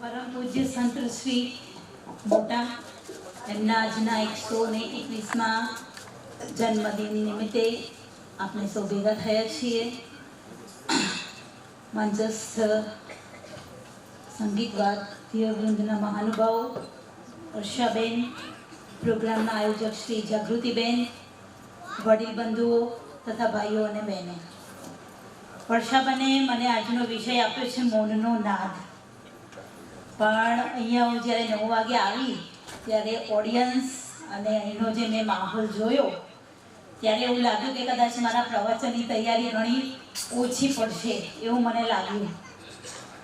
પરમ પૂજ્ય સંત શ્રી મોટા એમના આજના 121માં જન્મદિન નિમિત્તે આપણે સૌ ભેગા થયા છીએ. મંચસ્થ સંગીત વાદ્ય વૃંદના મહાનુભાવો, વર્ષાબેન, પ્રોગ્રામના આયોજક શ્રી જાગૃતિબેન, વડીલ બંધુઓ તથા ભાઈઓ અને બહેનો, વર્ષાબેને મને આજનો વિષય આપ્યો છે મૌનનો નાદ. પણ અહીંયા હું જ્યારે 9 વાગે આવી ત્યારે ઓડિયન્સ અને અહીંનો જે મેં માહોલ જોયો ત્યારે એવું લાગ્યું કે કદાચ મારા પ્રવચનની તૈયારી ઘણી ઓછી પડશે એવું મને લાગ્યું.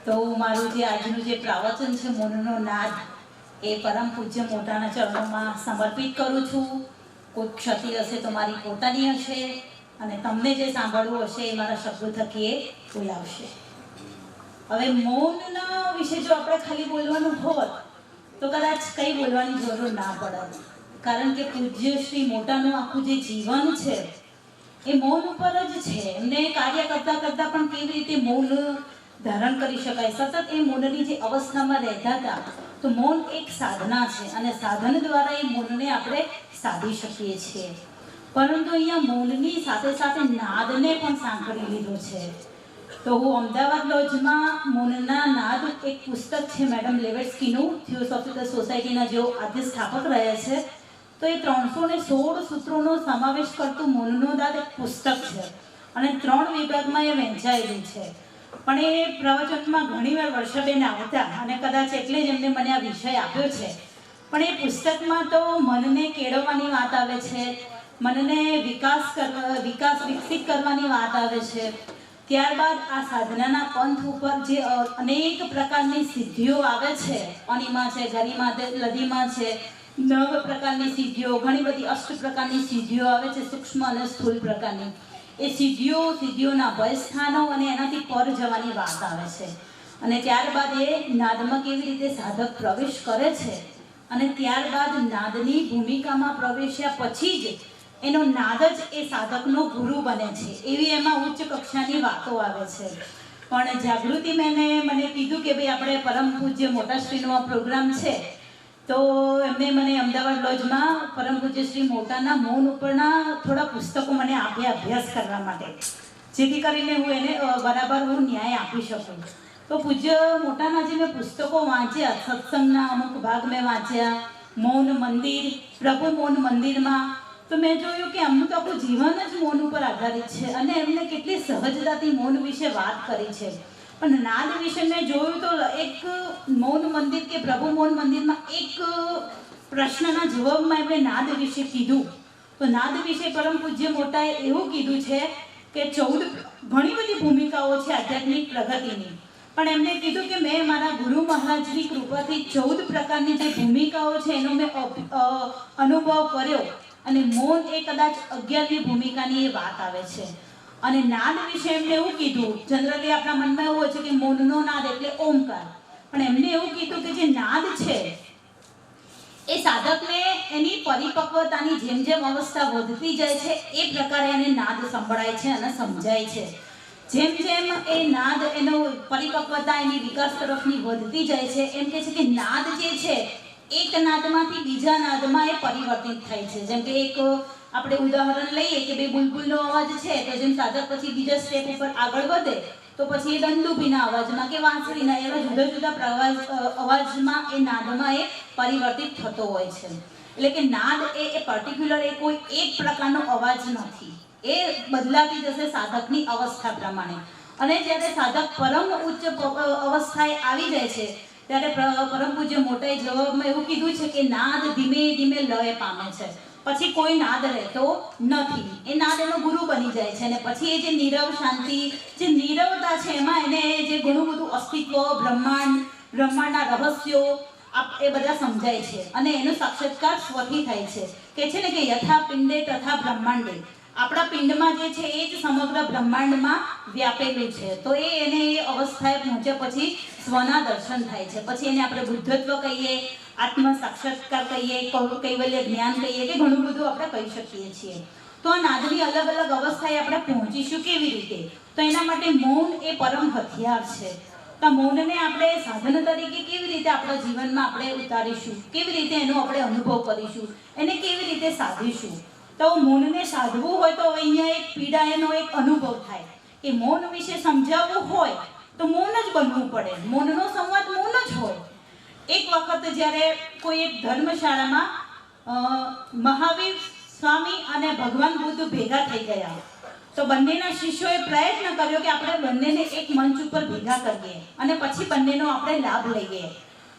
તો મારું જે આજનું જે પ્રવચન છે મૌનનો નાદ એ પરમ પૂજ્ય મોટાના ચરણોમાં સમર્પિત કરું છું. કોઈ ક્ષતિ હશે તો મારી પોતાની હશે અને તમને જે સાંભળવું હશે એ મારા શબ્દો થકી એ બોલાવશે. હવે મૌનના વિશે જો આપણે ખાલી બોલવાનું હોત તો કદાચ કંઈ બોલવાની જરૂર ના પડત, કારણ કે પૂજ્ય શ્રી મોટાનું આખું જે જીવન છે એ મૌન ઉપર જ છે. એમને કાર્ય કરતાં કરતાં પણ કેવી રીતે મૌન ધારણ કરી શકાય, સતત એ મૌનની જે અવસ્થામાં રહેતા હતા. તો મૌન એક સાધના છે અને સાધન દ્વારા એ મૌનને આપણે સાધી શકીએ છીએ. પરંતુ અહીંયા મૌનની સાથે સાથે નાદને પણ સાંકળી લીધો છે. તો હું અમદાવાદ લોજમાં મૌનના નાદ એક પુસ્તક છે મેડમ લેવેટ્સ્કીનું, થિયોસોફિકલ સોસાયટીના જેઓ આદ્ય સ્થાપક રહ્યા છે. તો એ 316 સૂત્રોનો સમાવેશ કરતું મૌનનો નાદ એક પુસ્તક છે અને 3 વિભાગમાં એ વહેંચાયેલું છે. પણ એ પ્રવચનમાં ઘણીવાર વર્ષાબેન આવતા અને કદાચ એટલે જ એમને મને આ વિષય આપ્યો છે. પણ એ પુસ્તકમાં તો મનને કેળવવાની વાત આવે છે, મનને વિકસિત કરવાની વાત આવે છે. ત્યારબાદ આ સાધનાના પંથ ઉપર જે અનેક પ્રકારની સિદ્ધિઓ આવે છે, અનિમા છે, ગરિમા છે, લધિમા છે, 9 પ્રકારની સિદ્ધિઓ, ઘણી બધી અષ્ટ પ્રકારની સિદ્ધિઓ આવે છે, સૂક્ષ્મ અને સ્થૂળ પ્રકારની. એ સિદ્ધિઓના ભયસ્થાનો અને એનાથી પર જવાની વાત આવે છે. અને ત્યારબાદ એ નાદમાં કેવી રીતે સાધક પ્રવેશ કરે છે અને ત્યારબાદ નાદની ભૂમિકામાં પ્રવેશ્યા પછી જ એનો નાદ જ એ સાધકનો ગુરુ બને છે, એવી એમાં ઉચ્ચ કક્ષાની વાતો આવે છે. પણ જાગૃતિ મને કીધું કે ભાઈ આપણે પરમ પૂજ્ય મોટાશ્રીનો આ પ્રોગ્રામ છે, તો એમને મને અમદાવાદ લોજમાં પરમ પૂજ્ય શ્રી મોટાના મૌન ઉપરના થોડા પુસ્તકો મને આપ્યા અભ્યાસ કરવા માટે, જેથી કરીને હું એને બરાબર ન્યાય આપી શકું. તો પૂજ્ય મોટાના જે મેં પુસ્તકો વાંચ્યા, સત્સંગના અમુક ભાગ મેં વાંચ્યા, મૌન મંદિર, પ્રભુ મૌન મંદિરમાં, તો મેં જોયું કે આમનું તો આખું જીવન જ મૌન ઉપર આધારિત છે અને એમને કેટલી સહજતાથી મૌન વિશે વાત કરી છે. પણ નાદ વિશે મેં જોયું તો એક મૌન મંદિર કે પ્રભુ મૌન મંદિરમાં એક પ્રશ્નના જવાબમાં એમણે નાદ વિશે કીધું. તો નાદ વિશે પરમ પૂજ્ય મોટાએ એવું કીધું છે કે 14 ઘણી બધી ભૂમિકાઓ છે આધ્યાત્મિક પ્રગતિની, પણ એમને કીધું કે મેં મારા ગુરુ મહારાજની કૃપાથી 14 પ્રકારની જે ભૂમિકાઓ છે એનો મેં અનુભવ કર્યો અને મૌન એ કદાચ 11મી ભૂમિકાની એ વાત આવે છે. અને નાદ વિશે એમને એવું કીધું, જનરલી આપણા મનમાં એવું હોય છે કે મૌનનો નાદ એટલે ઓમકાર, પણ એમને એવું કીધું કે જે નાદ છે એ સાધકને એની પરિપક્વતાની જેમ જેમ અવસ્થા વધતી જાય છે એ પ્રકારે એને નાદ સંભળાય છે અને સમજાય છે. જેમ જેમ એ નાદ એનો પરિપક્વતા એની વિકાસ તરફની વધતી જાય છે, એમ કહે છે કે નાદ જે છે એક નાદમાંથી બીજા નાદમાં એ પરિવર્તિત થાય છે. જેમ કે એક આપણે ઉદાહરણ લઈએ કે બે બુલબુલનો અવાજ છે, તો જેમ સાધક પછી બીજા સ્ટેપ ઉપર આગળ વધે તો પછી એ દંડુભીના અવાજમાં કે વાંસળીના એવા જુદા જુદા અવાજમાં એ નાદમાં એ પરિવર્તિત થતો હોય છે. એટલે કે નાદ એ પર્ટિક્યુલર એ કોઈ એક પ્રકારનો અવાજ નથી, એ બદલાતી જશે સાધકની અવસ્થા પ્રમાણે. અને જ્યારે સાધક પરમ ઉચ્ચ અવસ્થાએ આવી જાય છે ત્યારે પરમ પૂજ્ય મોટાએ જવાબમાં એવું કીધું છે કે નાદ ધીમે ધીમે લય પામે છે, પછી કોઈ નાદ રહેતો નથી, એ નાદ એનો ગુરુ બની જાય છે. અને પછી એ જે નીરવ શાંતિ, જે નીરવતા છે એમાં એને જે ઘણું બધું અસ્તિત્વ, બ્રહ્માંડના રહસ્યો એ બધા સમજાય છે અને એનો સાક્ષાત્કાર સ્વથી થાય છે. કે છે ને કે યથા પિંડે તથા બ્રહ્માંડે, આપણા પિંડમાં જે છે એ જ સમગ્ર બ્રહ્માંડમાં વ્યાપેલું છે. તો એને એ અવસ્થાએ પહોંચ્યા પછી સ્વના દર્શન થાય છે. પછી એને આપણે બુદ્ધત્વ કહીએ, આત્મ સાક્ષાત્કાર કહીએ, કૈવલ્ય જ્ઞાન કહીએ, કે ઘણું બધું આપણે કહી શકીએ છીએ. તો આ નાદની અલગ અલગ અવસ્થાએ આપણે પહોંચીશું કેવી રીતે? તો એના માટે મૌન એ પરમ હથિયાર છે. તો મૌનને આપણે સાધન તરીકે કેવી રીતે આપણા જીવનમાં આપણે ઉતારીશું, કેવી રીતે એનો આપણે અનુભવ કરીશું, એને કેવી રીતે સાધીશું? તો મૌનને સાધવું હોય તો અહીંયા એક પીડા એનો એક અનુભવ થાય કે મૌન વિશે સમજાવવું હોય તો મૌન જ બનવું પડે. મૌનનો સંવાદ મૌન જ હોય. એક વખત જ્યારે કોઈ એક ધર્મશાળામાં મહાવીર સ્વામી અને ભગવાન બુદ્ધ ભેગા થઈ ગયા, તો બંનેના શિષ્યોએ પ્રયત્ન કર્યો કે આપણે બંનેને એક મંચ ઉપર ભેગા કરીએ અને પછી બંનેનો આપણે લાભ લઈએ.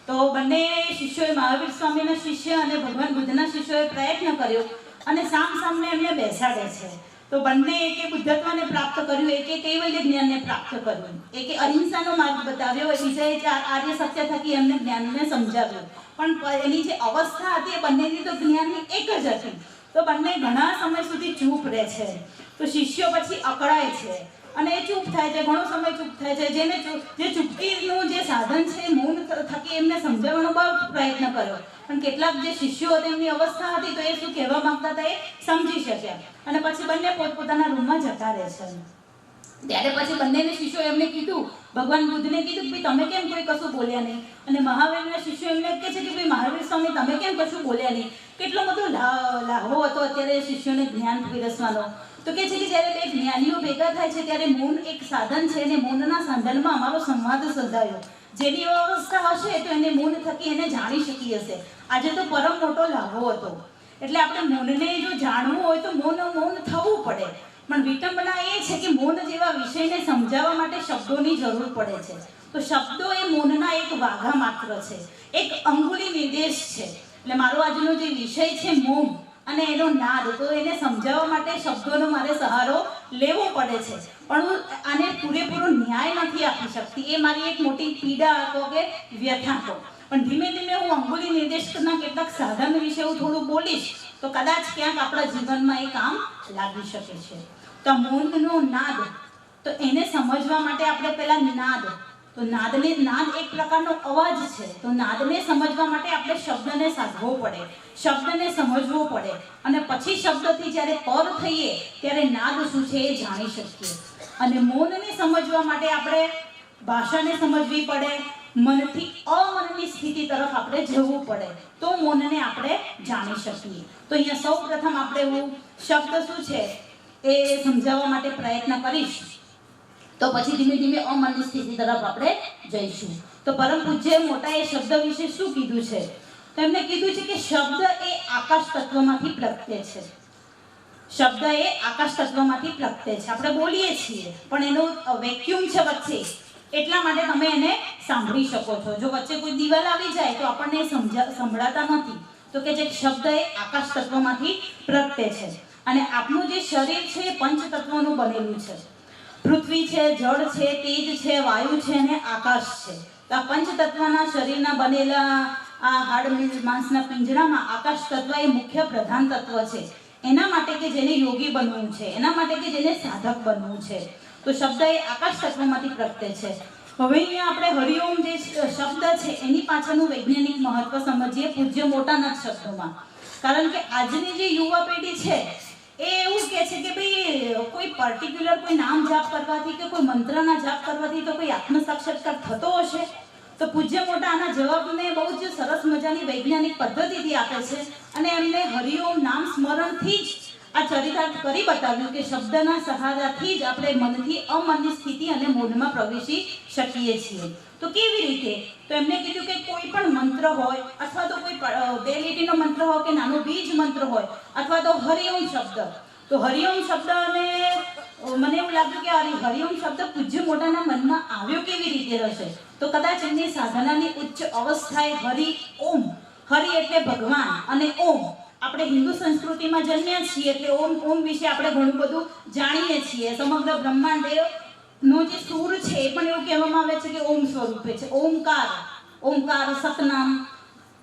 તો બંને શિષ્યોએ, મહાવીર સ્વામીના શિષ્ય અને ભગવાન બુદ્ધના શિષ્યોએ પ્રયત્ન કર્યો અને સામને એમને બેસાડે છે. તો બંને એકે બુદ્ધત્વને પ્રાપ્ત કર્યું, એકે કૈવલ્ય જ્ઞાનને પ્રાપ્ત કર્યું, એકે અહિંસાનો માર્ગ બતાવ્યો, બીજાએ આર્ય સત્ય થકી એમને જ્ઞાનને સમજાવ્યું. પણ એની જે અવસ્થા હતી એ બંનેની તો જ્ઞાનની એક જ હતી. તો બંને ઘણા સમય સુધી ચૂપ રહે છે. તો શિષ્યો પછી અકળાય છે અને એ ચૂપ થાય છે, ઘણો સમય ચૂપ થાય છે. જે ચૂપકીનું જે સાધન છે મૌન થકી એમને સમજાવવાનો બહુ પ્રયત્ન કર્યો, પણ કેટલાક જે શિષ્યો તેમની અવસ્થા હતી તો એ શું કહેવા માંગતા હતા એ સમજી શક્યા અને પછી બંને પોતપોતાના રૂમમાં જતા રહે છે. ત્યારે પછી બંનેને શિષ્યો એમને કીધું, ભગવાન બુદ્ધને કીધું કે તમે કેમ કોઈ કશું બોલ્યા નહીં? અને મહાવીરના શિષ્યો એમને કહે છે કે ભાઈ મહાવીર સ્વામી તમે કેમ કશું બોલ્યા નહીં? કેટલો બધો લાહો હતો અત્યારે શિષ્યોને જ્ઞાન પીરસવાનો. તો કે છે કે જ્યારે બે જ્ઞાનીઓ ભેગા થાય છે ત્યારે મૌન એક સાધન છે અને મૌનના સાધનમાં અમારો સંવાદ સર્જાયો. જેની અવસ્થા હશે તો એને મૌન થકી એને જાણી શકી હશે. આજે તો પરમ મોટો લાહો હતો. એટલે આપણે મૌનને જો જાણવું હોય તો મૌન થવું પડે. પણ વિટંબના એ છે કે મૌન જેવા વિષયને સમજાવવા માટે શબ્દોની જરૂર પડે છે. તો શબ્દો એ મૌનના એક વાઘા માત્ર છે, એક અંગુલી નિર્દેશ છે. એટલે મારો આજનો જે વિષય છે મૌન અને એનો નાદ, તો એને સમજાવવા માટે શબ્દોનો મારે સહારો લેવો પડે છે. પણ હું આને પૂરેપૂરો ન્યાય નથી આપી શકતી. એ મારી એક મોટી પીડા કહો કે વ્યથા કહો. પણ ધીમે ધીમે હું અંગુલી નિર્દેશના કેટલાક સાધન વિશે હું થોડું બોલીશ તો કદાચ ક્યાંક આપણા જીવનમાં એ કામ લાગી શકે છે. તો મૌનનો નાદ, તો એને સમજવા માટે આપણે પહેલા નાદ, તો નાદ એક પ્રકારનો અવાજ છે. તો નાદને સમજવા માટે આપણે શબ્દને સાધવો પડે, શબ્દને સમજવો પડે અને પછી શબ્દથી જ્યારે પર થઈએ ત્યારે નાદ શું છે એ જાણી શકીએ. અને મૌનને સમજવા માટે આપણે ભાષાને સમજવી પડે, મનથી અમનની સ્થિતિ તરફ આપણે જવું પડે, તો મૌનને આપણે જાણી શકીએ. તો અહીંયા સૌ પ્રથમ આપણે હું શબ્દ શું છે એ સમજાવવા માટે પ્રયત્ન કરીશ, તો પછી ધીમે ધીમે અમનની સ્થિતિ તરફ આપણે જઈશું. તો પરમ પૂજ્ય મોટાએ શબ્દ વિશે શું કીધું છે? તો એમને કીધું છે કે શબ્દ એ આકાશ તત્વમાંથી પ્રગટે છે. શબ્દ એ આકાશ તત્વમાંથી પ્રગટે છે. આપણે બોલીએ છીએ પણ એનું વેક્યુમ છે વચ્ચે, એટલા માટે તમે એને સાંભળી શકો છો. જો વચ્ચે કોઈ દિવાલ આવી જાય તો આપણને સંભળાતા નથી. તો કે જે શબ્દ એ આકાશ તત્વમાંથી પ્રગટે છે. અને આપણું જે શરીર છે એ પંચ તત્વોનું બનેલું છે. પૃથ્વી છે, જળ છે, તેજ છે, વાયુ છે અને આકાશ છે. તો આ પંચ તત્વના શરીરના બનેલા આ હાડ માંસના પિંજરામાં આકાશ તત્વ એ મુખ્ય પ્રધાન તત્વ છે. એના માટે કે જેને યોગી બનવું છે, એના માટે કે જેને સાધક બનવું છે, તો શબ્દ એ આકાશ તત્વમાંથી પ્રગટે છે. હવે અહીંયા આપણે હરિઓમ જે શબ્દ છે એની પાછળનું વૈજ્ઞાનિક મહત્વ સમજીએ પૂજ્ય મોટાના શબ્દોમાં. કારણ કે આજની જે યુવા પેઢી છે એ એવું કહે છે કે ભાઈ કોઈ પર્ટિક્યુલર કોઈ નામ જાપ કરવાથી કે કોઈ મંત્રના જાપ કરવાથી તો કોઈ આત્મ સાક્ષાત્કાર થતો હશે? તો પૂજ્ય મોટા આના જવાબને બહુ જ સરસ મજાની વૈજ્ઞાનિક પદ્ધતિથી આપે છે અને એમને હરિઓમ નામ સ્મરણથી જ આ ચરિતાર્થ કરી બતાવ્યું કે શબ્દના સહારાથી જ આપણે મનથી અમનની સ્થિતિ અને મૌનમાં પ્રવેશી શકીએ છીએ. તો કેવી રીતે? તો એમને કીધું કે કોઈ પણ મંત્ર હોય અથવા તો કોઈ બે લીટીનો મંત્ર હોય કે નાનો બીજ મંત્ર હોય અથવા તો હરિઓમ શબ્દ. તો હરિઓમ શબ્દને મને એવું લાગ્યું કે હરિઓમ શબ્દ પૂજ્ય મોટાના મનમાં આવ્યો કેવી રીતે હશે? તો કદાચ એમની સાધનાની ઉચ્ચ અવસ્થાએ હરિ ઓમ, હરિ એટલે ભગવાન અને ઓમ, આપણે હિન્દુ સંસ્કૃતિમાં જન્મ્યા છીએ એટલે ઓમ વિશે આપણે ઘણું બધું જાણીએ છીએ. સમગ્ર બ્રહ્માંડનો જે સૂર છે એ પણ એવું કહેવામાં આવે છે કે ઓમ સ્વરૂપે છે. ઓમકાર સતનામ,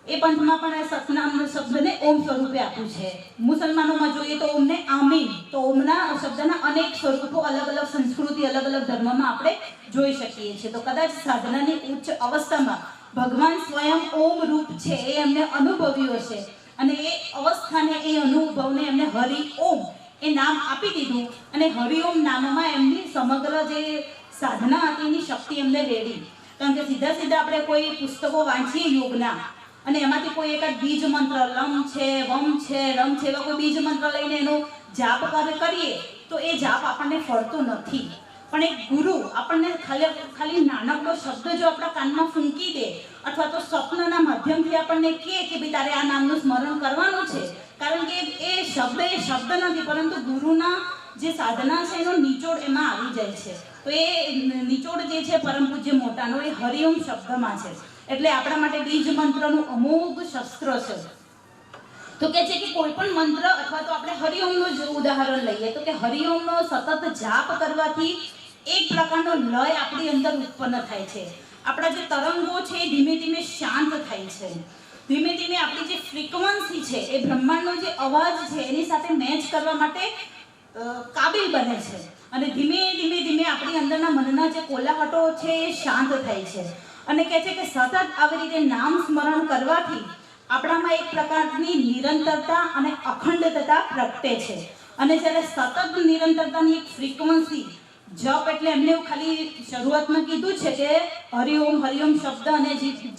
એ પંથમાં પણ સતનામ શબ્દને ઓમ સ્વરૂપે આપ્યું છે. મુસલમાનોમાં જોઈએ તો ઓમને આમીન. તો ઓમના શબ્દના અનેક સ્વરૂપો અલગ અલગ સંસ્કૃતિ, અલગ અલગ ધર્મમાં આપણે જોઈ શકીએ છીએ. તો કદાચ સાધનાની ઉચ્ચ અવસ્થામાં ભગવાન સ્વયં ઓમ રૂપ છે એ એમને અનુભવ્યું હશે અને એ અવસ્થાને, એ અનુભવને એમને હરિ ઓમ એ નામ આપી દીધું અને હરિઓમ નામમાં એમની સમગ્ર જે સાધના હતી એની શક્તિ એમને રેડી. કારણ કે સીધા સીધા આપણે કોઈ પુસ્તકો વાંચીએ યોગના અને એમાંથી કોઈ એક બીજ મંત્ર લમ છે, વમ છે, રમ છે, એવા કોઈ બીજ મંત્ર લઈને એનો જાપ કરીએ તો એ જાપ આપણને ફળતો નથી. પણ એક ગુરુ આપણને ખાલી નાનકડો શબ્દ જો આપણા કાનમાં ફૂંકી દે અથવા તો સ્વપ્નના માધ્યમથી આપણને કહે કે ભાઈ તારે આ નામનું સ્મરણ કરવાનું છે, કારણ કે એ શબ્દ નથી પરંતુ ગુરુના જે સાધના છે એનો નિચોડ એમાં આવી જાય છે. તો એ નિચોડ જે છે પરમ પૂજ્ય મોટાનો એ હરિઓમ શબ્દમાં છે. એટલે આપણા માટે બીજ મંત્રનું અમોઘ શસ્ત્ર છે. તો કે છે કે કોઈ પણ મંત્ર અથવા તો આપણે હરિઓમનું જ ઉદાહરણ લઈએ તો કે હરિઓમનો સતત જાપ કરવાથી એક પ્રકારનો લય આપણી અંદર ઉત્પન્ન થાય છે. આપણા જે તરંગો છે એ ધીમે ધીમે શાંત થાય છે. ધીમે ધીમે આપણી જે ફ્રીક્વન્સી છે એ બ્રહ્માંડનો જે અવાજ છે એની સાથે મેચ કરવા માટે કાબિલ બને છે. અને ધીમે ધીમે ધીમે આપણી અંદરના મનના જે કોલાહટો છે એ શાંત થાય છે. અને કહે છે કે સતત આવી રીતે નામ સ્મરણ કરવાથી આપણામાં એક પ્રકારની નિરંતરતા અને અખંડતા પ્રગટે છે. અને જ્યારે સતત નિરંતરતાની એક ફ્રીક્વન્સી જપ એટલે એમને ખાલી શરૂઆતમાં કીધું છે કે હરિઓમ શબ્દ અને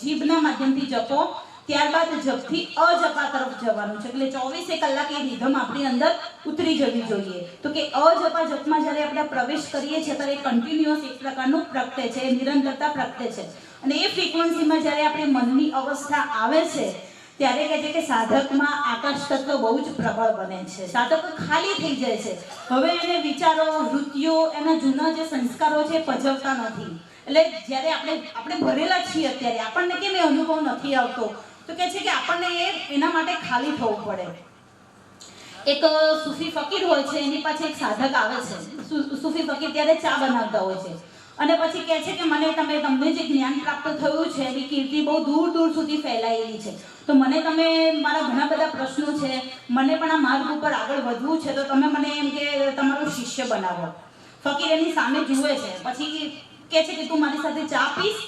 જીભના માધ્યમથી જપો, ત્યારબાદ જપથી અજપા તરફ જવાનું છે. એટલે 24 કલાક એ રિધમ આપણી અંદર ઉતરી જવી જોઈએ. તો કે અજપા જપમાં જ્યારે આપણે પ્રવેશ કરીએ છીએ ત્યારે કન્ટિન્યુઅસ એક પ્રકારનું પ્રગટે છે, નિરંતરતા પ્રગટે છે. અને એ ફ્રીક્વન્સીમાં જ્યારે આપણી મનની અવસ્થા આવે છે ત્યારે કહે છે કે સાધકમાં આકાશ તત્વ બહુ જ પ્રબળ બને છે. સાધક ખાલી થઈ જાય છે. હવે એને વિચારો, વૃત્તિઓ, એના જૂના જે સંસ્કારો છે પજવતા નથી. એટલે જ્યારે આપણે ભરેલા છીએ અત્યારે આપણને કેમ એ અનુભવ નથી આવતો તો કહે છે કે આપણને એના માટે ખાલી થવું પડે. એક સૂફી ફકીર હોય છે, એની પાસે એક સાધક આવે છે. સૂફી ફકીર ત્યારે ચા બનાવતા હોય છે અને પછી કહે છે કે તમને જે જ્ઞાન પ્રાપ્ત થયું છે એની કીર્તિ બહુ દૂર દૂર સુધી ફેલાયેલી છે. તો મને તમે મારા ઘણા બધા પ્રશ્નો છે, મને પણ આ માર્ગ ઉપર આગળ વધવું છે, તો તમે મને એમ કે તમારો શિષ્ય બનાવો. ફકીર એની સામે જુએ છે, પછી કહે છે કે તું મારી સાથે ચા પીશ?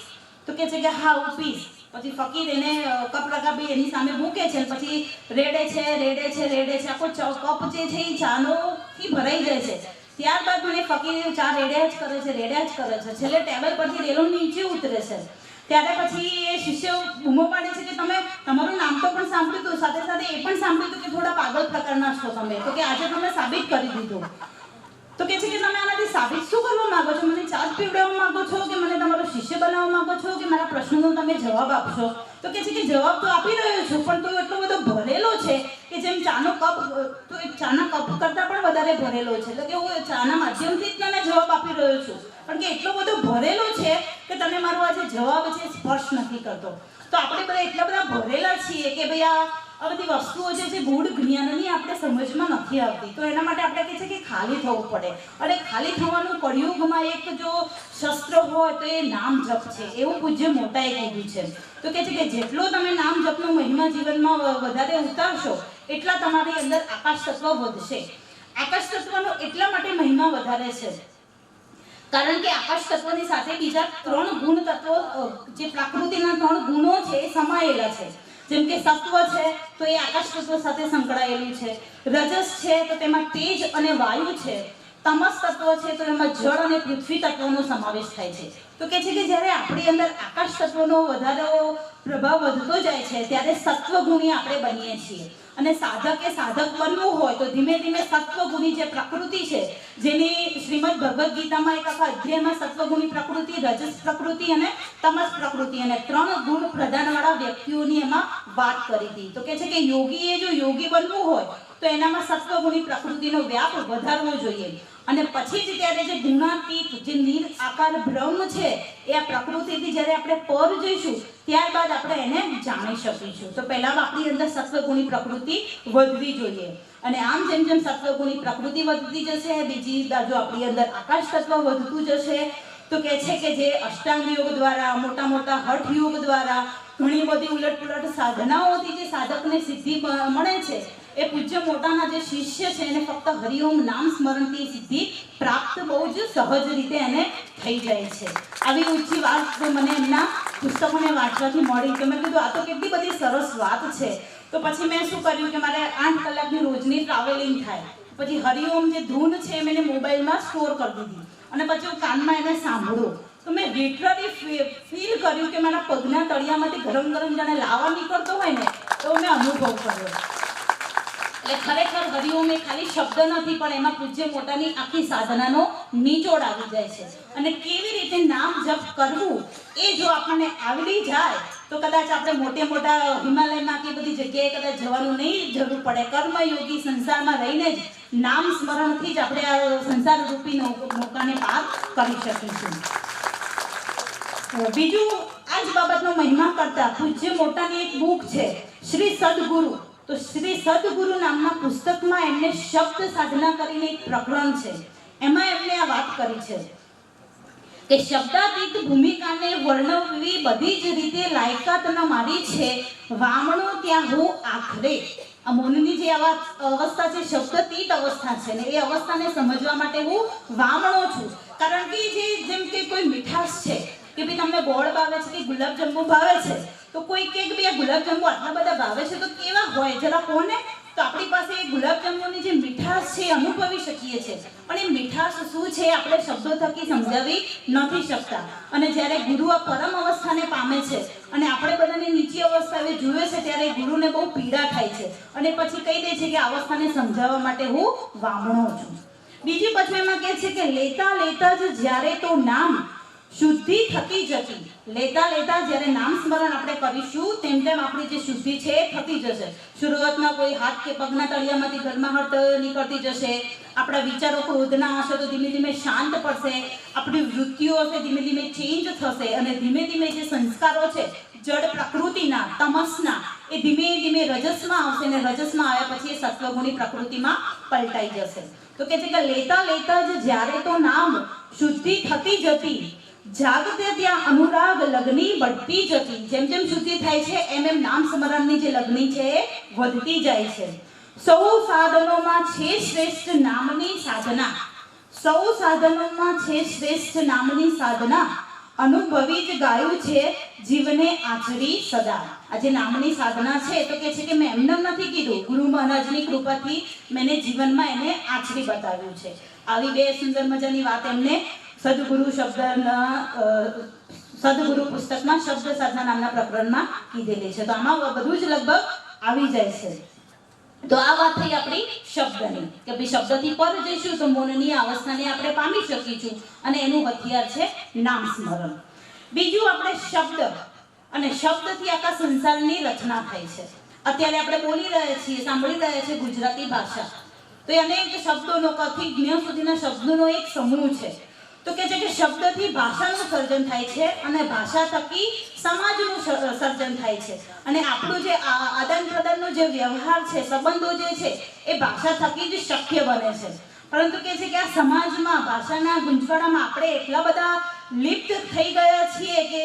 તો કહે છે કે હા હું પીશ. પછી ફકીર એને કપ રકાબી એની સામે મૂકે છે, પછી રેડે છે આખો કપ જે છે એ ચાનોથી ભરાઈ જાય છે. ત્યારબાદ મને ફકીર ચા રેડ્યા જ કરે છે. છેલ્લે ટેબલ પરથી રેલો નીચે ઉતરે છે. ત્યારે પછી એ શિષ્ય બૂમો પાડે છે કે તમે તમારું નામ તો પણ સાંભળ્યું હતું, સાથે સાથે એ પણ સાંભળ્યું હતું કે થોડા પાગલ પ્રકારના છો તમે. તો કે આજે તમે સાબિત કરી દીધું. તો કે છે કે તમે આનાથી સાબિત શું કરવા માંગો છો? મને ચા પીવડાવવા માંગો છો કે મને તમારો શિષ્ય બનાવવા માંગો છો કે મારા પ્રશ્નોનો તમે જવાબ આપશો? તો કે છે કે જવાબ તો આપી રહ્યો છું, પણ તો એટલો બધો ભરેલો છે કે જેમ ચાનો કપ તો ચાના કપ કરતાં પણ વધારે ભરેલો છે. એટલે કે હું ચાના માધ્યમથી જ તને જવાબ આપી રહ્યો છું, પણ કે એટલો બધો ભરેલો છે કે તમે મારો આ જે જવાબ છે સ્પર્શ નથી કરતો. તો આપણે બધા એટલા બધા ભરેલા છીએ કે ભાઈ આ બધી વસ્તુઓ જે છે ગૂઢ જ્ઞાનની આપણે સમજમાં નથી આવતી. તો એના માટે આપણે કહે છે કે ખાલી થવું પડે. અને ખાલી થવાનું કળિયુગમાં એક જો શસ્ત્ર હોય તો એ નામ જપ છે, એવું પૂજ્ય મોટાએ કીધું છે. તો કહે છે કે જેટલો તમે નામ જપનો મહિમા જીવનમાં વધારે ઉતારશો એટલા તમારી અંદર આકાશ તત્વ વધશે. આકાશ તત્વનો એટલા માટે મહિમા વધારે છે કારણ કે આકાશ તત્વની સાથે બીજા 3 ગુણ તત્વો જે પ્રકૃતિના 3 ગુણો છે એ સમાયેલા છે. જેમ કે સત્વ છે તો એ આકાશ તત્વ સાથે સંકળાયેલું છે, રજસ છે તો તેમાં તેજ અને વાયુ છે, તમસ તત્વ છે તો એમાં જળ અને પૃથ્વી તત્વનો સમાવેશ થાય છે. તો કે છે કે જ્યારે આપણી અંદર આકાશ તત્વનો વધારે પ્રભાવ વધતો જાય છે ત્યારે સત્વગુણી આપણે બનીએ છીએ. અને સાધક બનવું હોય તો ધીમે ધીમે સત્વગુણી જે પ્રકૃતિ છે, જેની શ્રીમદ ભગવદ્ ગીતામાં એક આખા અધ્યાયમાં સત્વગુણી પ્રકૃતિ, રજસ પ્રકૃતિ અને તમસ પ્રકૃતિ અને 3 ગુણ પ્રધાનવાળા વ્યક્તિઓની એમાં વાત કરી હતી. તો કે છે કે યોગીએ જો યોગી બનવું હોય તો એનામાં સત્વગુણી પ્રકૃતિનો વ્યાપ વધારવો જોઈએ. અને પછી જ ત્યારે જે ગુણાતીત જે નિરાકાર બ્રહ્મ છે એ આ પ્રકૃતિથી જ્યારે આપણે પર જઈશું ત્યારબાદ આપણે એને જાણી શકીશું. તો પહેલાં આપણી અંદર સત્વગુણી પ્રકૃતિ વધવી જોઈએ. અને આમ જેમ જેમ સત્વગુણી પ્રકૃતિ વધતી જશે, બીજી બાજુ આપણી અંદર આકાશ તત્વ વધતું જશે. તો કહે છે કે જે અષ્ટાંગ યોગ દ્વારા, મોટા મોટા હઠ યોગ દ્વારા, ઘણી બધી ઉલટપુલટ સાધનાઓથી જે સાધકને સિદ્ધિ મળે છે એ પૂજ્ય મોટાના જે શિષ્ય છે એને ફક્ત હરિઓમ નામ સ્મરણથી સિદ્ધિ પ્રાપ્ત બહુ જ સહજ રીતે એને થઈ જાય છે. આવી ઊંચી વાત મને એમના પુસ્તકોને વાંચવાથી મળી. તો મેં કીધું આ તો કેટલી બધી સરસ વાત છે. તો પછી મેં શું કર્યું કે મારે 8 કલાકની રોજની ટ્રાવેલિંગ થાય, પછી હરિઓમ જે ધૂન છે મેં મોબાઈલમાં સ્ટોર કરી દીધી અને પછી હું કાનમાં એને સાંભળું. તો મેં લિટરલી ફીલ કર્યું કે મારા પગના તળિયામાંથી ગરમ ગરમ જાણે લાવા નીકળતો હોય ને એવો મેં અનુભવ કર્યો. એટલે ખરેખર હરિઓમ એ ખાલી શબ્દ નથી, પણ એમાં પૂજ્ય મોટાની આખી સાધનાનો નિચોડ આવી જાય છે. અને કેવી રીતે નામ જપ કરવું એ જો આપણને આવડી જાય તો કદાચ આપણે મોટા હિમાલયમાં કે બધી જગ્યાએ કદાચ જવાનું નહીં જરૂર પડે. કર્મયોગી સંસારમાં રહીને જ નામ સ્મરણથી જ આપણે આ સંસાર રૂપી નૌકાને પાર કરી શકીશું. બીજું આ જ બાબતનો મહિમા કરતા પૂજ્ય મોટાની એક બુક છે શ્રી સદગુરુ. તો શ્રી સદગુરુ નામના પુસ્તકમાં એમને શબ્દ સાધના કરીને એક પ્રકરણ છે, એમાં એમને આ વાત કરી છે કે શબ્દાતીત ભૂમિકાને વર્ણવવી બધી જ રીતે લાયકાત ન મારી છે, વામણો ત્યાં હું આખરે. આ મૌનની જે અવસ્થા છે શબ્દતીત અવસ્થા છે ને, એ અવસ્થાને સમજવા માટે હું વામણો છું. કારણ કે જેમ કે કોઈ મીઠાશ છે કે ભાઈ તમને ગોળ ભાવે છે કે ગુલાબજાંબુ ભાવે છે, તો કોઈ કે ભાઈ આ ગુલાબજાંબુ આટલા બધા ભાવે છે તો કેવા હોય જરા કોને, તો આપણી પાસે એ ગુલાબજાંબુની જે મીઠાશ છે અનુભવી શકીએ છીએ, પણ એ મીઠાશ શું છે આપણે શબ્દો થકી સમજાવી નથી શકતા. અને જ્યારે ગુરુ આ પરમ અવસ્થાને પામે છે અને આપણે બધાને નીચી અવસ્થાએ જુએ છે ત્યારે ગુરુને બહુ પીડા થાય છે અને પછી કહી દે છે કે આ અવસ્થાને સમજાવવા માટે હું વામણો છું. બીજી પછી એમાં કહે છે કે લેતા લેતા જ જ્યારે તો નામ શુદ્ધિ થતી જતી, લેતા લેતા જ્યારે નામ સ્મરણ આપણે કરીશું તેમ તેમ આપણી જે શુદ્ધિ છે એ થતી જશે. શરૂઆતમાં કોઈ હાથ કે પગના તળિયામાંથી ગરમાહટ નીકળતી જશે, આપણા વિચારો ક્રોધના હશે તો ધીમે ધીમે શાંત પડશે, આપણી વૃત્તિઓ હશે ધીમે ધીમે ચેન્જ થશે અને ધીમે ધીમે જે સંસ્કારો છે જડ પ્રકૃતિના તમસના એ ધીમે ધીમે રજસમાં આવશે અને રજસમાં આવ્યા પછી એ સત્વગુણી પ્રકૃતિમાં પલટાઈ જશે. તો કે છે કે લેતા લેતા જ જ્યારે તો નામ શુદ્ધિ થતી જતી, જાગતે ત્યાં અનુરાગ લગ્ની बढ़તી જતી. જેમ જેમ શુદ્ધિ થાય છે એમ એમ નામ સ્મરણની જે લગ્ની છે એ વધતી જાય છે. સૌ સાધનોમાં છે શ્રેષ્ઠ નામની સાધના, સૌ સાધનોમાં છે શ્રેષ્ઠ નામની સાધના, અનુભવી જ ગાયું છે જીવને આચરી સદા. આ જે નામની સાધના છે તો કે છે કે મેં એમને નથી કીધું, ગુરુ મહારાજની કૃપાથી મેં જીવનમાં એને આચરી બતાવ્યું છે. આવી બે સુંદર મજાની વાત એમને સદગુરુ પુસ્તકમાં શબ્દ સાધના નામના પ્રકરણમાં કીધેલી છે. તો આમાં બધું જ લગભગ આવી જાય છે. તો આ વાત થઈ આપણી શબ્દની કે ભાઈ શબ્દથી પર જઈશું તો મૌનની અવસ્થાને આપણે પામી શકીશું અને એનું હથિયાર છે નામ સ્મરણ. બીજું આપણે શબ્દ અને શબ્દથી આખા સંસારની રચના થાય છે. અત્યારે આપણે બોલી રહ્યા છીએ, સાંભળી રહ્યા છીએ ગુજરાતી ભાષા, તો એ અનેક શબ્દોનો કથી જ્ઞ સુધીના શબ્દોનો એક સમૂહ છે. તો કે છે કે શબ્દથી ભાષાનું સર્જન થાય છે અને ભાષા થકી સમાજનું સર્જન થાય છે અને આપણું જે આદાન પ્રદાનનો જે વ્યવહાર છે, સંબંધો જે છે એ ભાષા થકી જ શક્ય બને છે. પરંતુ કે છે કે આ સમાજમાં ભાષાના ગુંજવાડામાં આપણે એટલા બધા લિપ્ત થઈ ગયા છીએ કે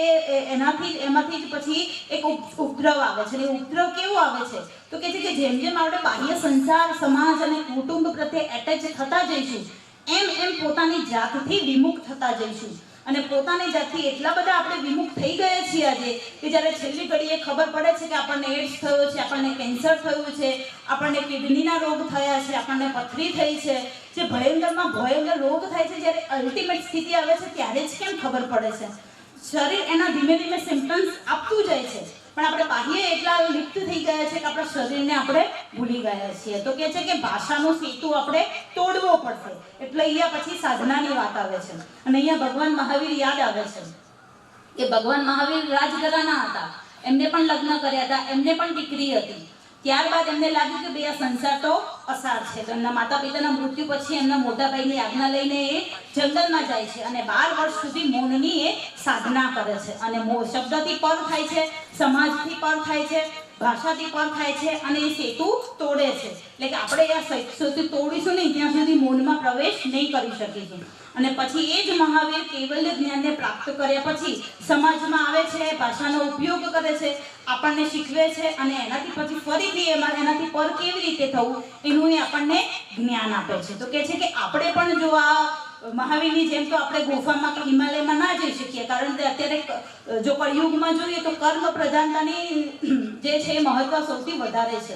એમાંથી જ પછી એક ઉપદ્રવ આવે છે. અને ઉપદ્રવ કેવો આવે છે તો કે છે કે જેમ જેમ આપણે બાહ્ય સંસાર, સમાજ અને કુટુંબ પ્રત્યે એટેચ થતા જઈશું એમ એમ પોતાની જાતથી વિમુખ થતા જઈશું. અને પોતાની જાતથી એટલા બધા આપણે વિમુખ થઈ ગયા છીએ આજે કે જ્યારે છેલ્લી ઘડીએ ખબર પડે છે કે આપણને એડ્સ થયો છે, આપણને કેન્સર થયું છે, આપણને કિડનીના રોગ થયા છે, આપણને પથરી થઈ છે, જે ભયંકરમાં ભયંકર રોગ થાય છે, જ્યારે અલ્ટિમેટ સ્થિતિ આવે છે ત્યારે જ કેમ ખબર પડે છે. શરીર એના ધીમે ધીમે સિમ્પટમ્સ આપતું જાય છે પણ આપણે બાહ્ય એટલા લિપ્ત થઈ ગયા છે કે આપણા શરીરને આપણે ભૂલી ગયા છીએ. તો કે છે કે ભાષાનો સેતુ આપણે તોડવો પડશે. એટલે અહીંયા પછી સાધનાની વાત આવે છે અને અહીંયા ભગવાન મહાવીર યાદ આવે છે કે ભગવાન મહાવીર રાજઘરાના હતા, એમને પણ લગ્ન કર્યા હતા, એમને પણ દીકરી હતી. ત્યારબાદ એમને લાગ્યું કે ભાઈ આ સંસાર તો અસાર છે. તો એમના માતા પિતાના મૃત્યુ પછી એમના મોટા ભાઈની આજ્ઞા લઈને એ જંગલમાં જાય છે અને 12 વર્ષ સુધી મૌનની એ સાધના કરે છે. અને શબ્દથી પર થાય છે, સમાજથી પર થાય છે, ભાષાથી પર થાય છે અને એ સેતુ તોડે છે. એટલે કે આપણે આ સેતુ તોડીશું નહીં ત્યાં સુધી મૌનમાં પ્રવેશ નહીં કરી શકીશું. અને પછી એ જ મહાવીર કૈવલ્ય જ્ઞાનને પ્રાપ્ત કર્યા પછી સમાજમાં આવે છે, ભાષાનો ઉપયોગ કરે છે, આપણને શીખવે છે અને એનાથી પછી ફરીથી એનાથી પર કેવી રીતે થવું એનું એ આપણને જ્ઞાન આપે છે. તો કે છે કે આપણે પણ જો આ મહાવીરની જેમ તો આપણે ગુફામાં કે હિમાલયમાં ના જઈ શકીએ, કારણ કે અત્યારે જો કળિયુગમાં જોઈએ તો કર્મ પ્રધાનતાની જે છે મહત્વ સૌથી વધારે છે.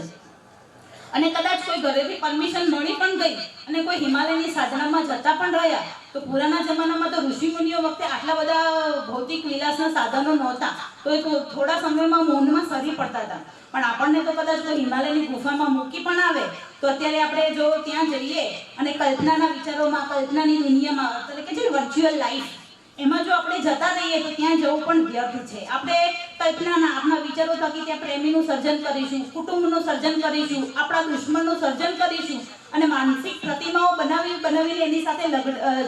અને કદાચ કોઈ ઘરેથી પરમિશન મળી પણ ગઈ અને કોઈ હિમાલયની સાધનામાં જતા પણ રહ્યા તો પુરાના જમાનામાં તો ઋષિમુનિઓ વખતે આટલા બધા ભૌતિક વિલાસના સાધનો નહોતા, તો એ થોડા સમયમાં મૌનમાં સરી પડતા હતા. પણ આપણને તો કદાચ કોઈ હિમાલયની ગુફામાં મૂકી પણ આવે તો અત્યારે આપણે જો ત્યાં જઈએ અને કલ્પનાના વિચારોમાં, કલ્પનાની દુનિયામાં, એટલે કે છે વર્ચ્યુઅલ લાઈફ, એમાં જો આપણે જતા રહીએ તો ત્યાં જવું પણ વ્યર્થ છે. આપણે કલ્પનાના આપણા વિચારો થકી ત્યાં પ્રેમીનું સર્જન કરીશું, કુટુંબનું સર્જન કરીશું, આપણા દુશ્મનનું સર્જન કરીશું અને માનસિક પ્રતિમાઓ બનાવીને એની સાથે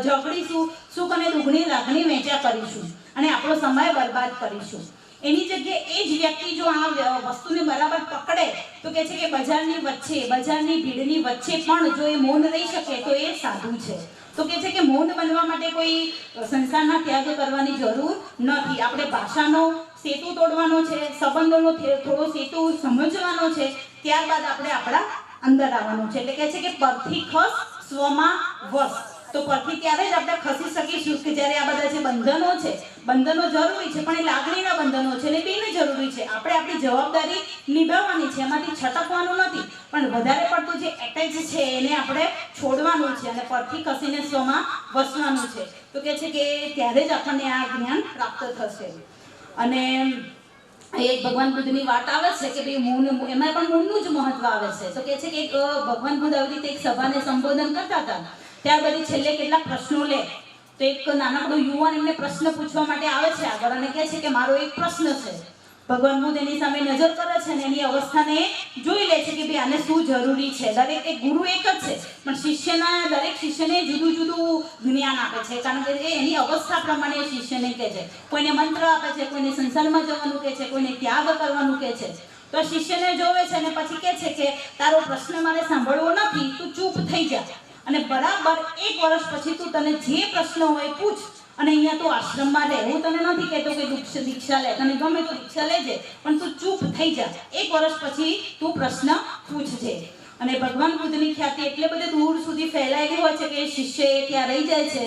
ઝઘડીશું, સુખ અને દુઃખની લાગણી વેચ્યા કરીશું અને આપણો સમય બરબાદ કરીશું. એની જગ્યાએ એ જ વ્યક્તિ જો આ વસ્તુને બરાબર પકડે તો કહે છે કે બજારની વચ્ચે, બજારની ભીડની વચ્ચે પણ જો એ મૌન રહી શકે તો એ સાધુ છે. તો કહે છે કે મૌન બનવા માટે કોઈ સંસારના ત્યાગ કરવાની જરૂર નથી. આપણે ભાષાનો સેતુ તોડવાનો છે, સંબંધોનો થોડો સેતુ સમજવાનો છે, ત્યારબાદ આપણે આપણા અંદર આવવાનું છે. એટલે કહે છે કે પરથી ખસ સ્વમાં વસ. તો પરથી ત્યારે જ આપણે ખસી શકીશું કે જ્યારે આ બધા જે બંધનો છે, બંધનો જરૂરી છે પણ એ લાગણીના બંધનો છે ને બેને જરૂરી છે. આપણે આપણી જવાબદારી નિભાવવાની છે, એમાંથી છટકવાનું નથી, પણ વધારે પડતું જે એટેચ છે એને આપણે છોડવાનું છે અને પરથી ખસીને સ્વમાં વસવાનું છે. તો કહે છે કે ત્યારે જ આપણને આ જ્ઞાન પ્રાપ્ત થશે. અને એક ભગવાન બુદ્ધની વાત આવે છે કે ભાઈ મૌન, એમાં પણ મૌનનું જ મહત્વ આવે છે. તો કહે છે કે એક ભગવાન બુદ્ધ આવી રીતે એક સભાને સંબોધન કરતા હતા, ત્યાર પછી છેલ્લે કેટલાક પ્રશ્નો લે તો એક નાનકડો યુવાન એમને પ્રશ્ન પૂછવા માટે આવે છે આગળ અને કહે છે કે મારો એક પ્રશ્ન છે. ભગવાન બુદ્ધ એની સામે નજર કરે છે અને એની અવસ્થાને જોઈ લે છે કે ભાઈ આને શું જરૂરી છે. દરેક એક ગુરુ એક જ છે પણ દરેક શિષ્યને જુદું જુદું જ્ઞાન આપે છે, કારણ કે એની અવસ્થા પ્રમાણે શિષ્યને કહે છે. કોઈને મંત્ર આપે છે, કોઈને સંસારમાં જવાનું કહે છે, કોઈને ત્યાગ કરવાનું કહે છે. તો શિષ્યને જોવે છે અને પછી કહે છે કે તારો પ્રશ્ન મારે સાંભળવો નથી, તું ચૂપ થઈ જા અને બરાબર 1 વર્ષ પછી તું તને જે પ્રશ્ન હોય પૂછ અને અહીંયા તું આશ્રમમાં રહે. હું તને નથી કહેતો કે દીક્ષા લે, તને ગમે તો દીક્ષા લેજે, પણ તું ચૂપ થઈ જા. 1 વર્ષ પછી તું પ્રશ્ન પૂછજે. અને ભગવાન બુદ્ધની ખ્યાતિ એટલે બધે દૂર સુધી ફેલાયેલી હોય છે કે શિષ્ય ત્યાં રહી જાય છે,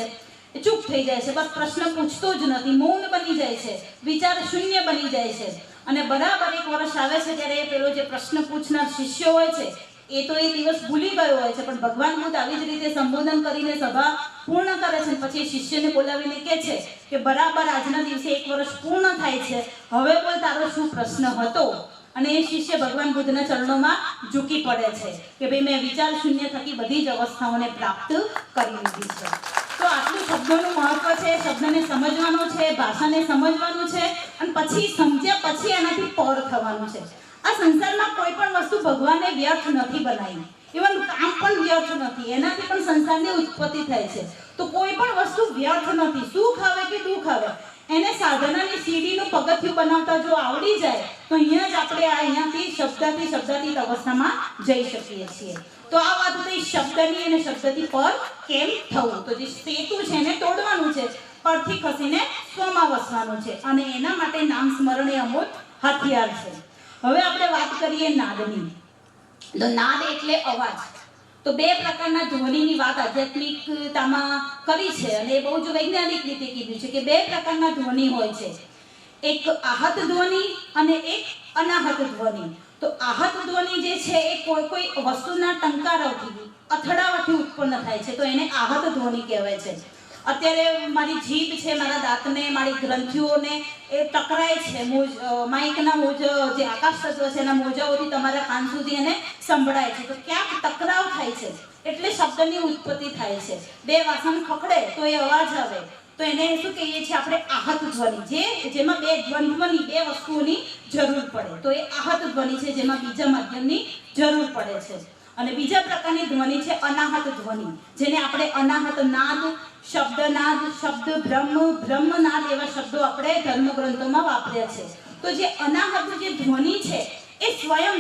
ચૂપ થઈ જાય છે, બસ પ્રશ્ન પૂછતો જ નથી, મૌન બની જાય છે, વિચાર શૂન્ય બની જાય છે. અને બરાબર 1 વર્ષ આવે છે ત્યારે પેલો જે પ્રશ્ન પૂછનાર શિષ્ય હોય છે એ તો એ દિવસ ભૂલી ગયો હોય છે, પણ ભગવાન બુદ્ધ આવી જ રીતે સંબોધન કરીને સભા પૂર્ણ કરે છે. પછી શિષ્યને બોલાવીને કહે છે કે બરાબર આજના દિવસે 1 વર્ષ પૂર્ણ થાય છે, હવે બોલ તારો શું પ્રશ્ન હતો. અને એ શિષ્ય ભગવાન બુદ્ધના ચરણોમાં ઝૂકી પડે છે કે ભાઈ મેં વિચાર શૂન્ય થકી બધી જ અવસ્થાઓને પ્રાપ્ત કરી લીધી છે. તો આટલું શબ્દોનું મહત્વ છે, શબ્દને સમજવાનો છે, ભાષાને સમજવાનું છે અને પછી સમજ્યા પછી એનાથી પર થવાનું છે. આ સંસારમાં કોઈ પણ વસ્તુ ભગવાને વ્યર્થ નથી બનાવી, ઇવન કામ પણ વ્યર્થ નથી, એનાથી પણ સંસારની ઉત્પત્તિ થાય છે. તો કોઈ પણ વસ્તુ વ્યર્થ નથી, સુખ આવે કે દુઃખ આવે, એને સાધનાની સીડીનું પગથિયું બનાવતા જો આવડી જાય તો અહીંયા જ આપણે અહીંયાથી શબ્દાતીત અવસ્થામાં જઈ શકીએ છીએ. તો આ વાત થઈ શબ્દની અને શબ્દથી પર કેમ થવું. તો જે સેતુ છે એને તોડવાનું છે, પરથી ખસીને સ્વમાં વસવાનું છે અને એના માટે નામ સ્મરણ એ અમૂલ્ય હથિયાર છે. હવે આપણે વાત કરીએ નાદની. તો નાદ એટલે અવાજ. તો 2 પ્રકારના ધ્વનિની વાત આધ્યાત્મિકતામાં કરી છે અને એ બહુ જ વૈજ્ઞાનિક રીતે કીધું છે કે 2 પ્રકારના ધ્વનિ હોય છે, એક આહત ધ્વનિ અને એક અનાહત ધ્વનિ. તો આહત ધ્વનિ જે છે એ કોઈ વસ્તુના ટંકારાથી, અથડાવાથી ઉત્પન્ન થાય છે, તો એને આહત ધ્વનિ કહેવાય છે. અત્યારે મારી જીભ છે, મારા દાંતને, મારી ગ્રંથિઓને એ ટકરાય છે, માઇકના મોજા, જે આકાશ તત્વ છે એના મોજાઓથી તમારા કાન સુધી એને સંભળાય છે. તો ક્યાંક ટકરાવ થાય છે એટલે શબ્દની ઉત્પત્તિ થાય છે. 2 વાસણ ખખડે તો એ અવાજ આવે, તો એને શું કહીએ છીએ આપણે આહત ધ્વનિ. જેમાં 2 વસ્તુઓની જરૂર પડે તો એ આહત ધ્વનિ છે, જેમાં બીજા માધ્યમની જરૂર પડે છે. અને બીજા પ્રકારની ધ્વનિ છે અનાહત ધ્વનિ, જેને આપણે અનાહત નાદ, શબ્દનાદ, શબ્દ બ્રહ્મનાદ એવા શબ્દો આપણે ધર્મગ્રંથોમાં વાપર્યા છે. તો જે અનાહત જે ધ્વનિ છે એ સ્વયં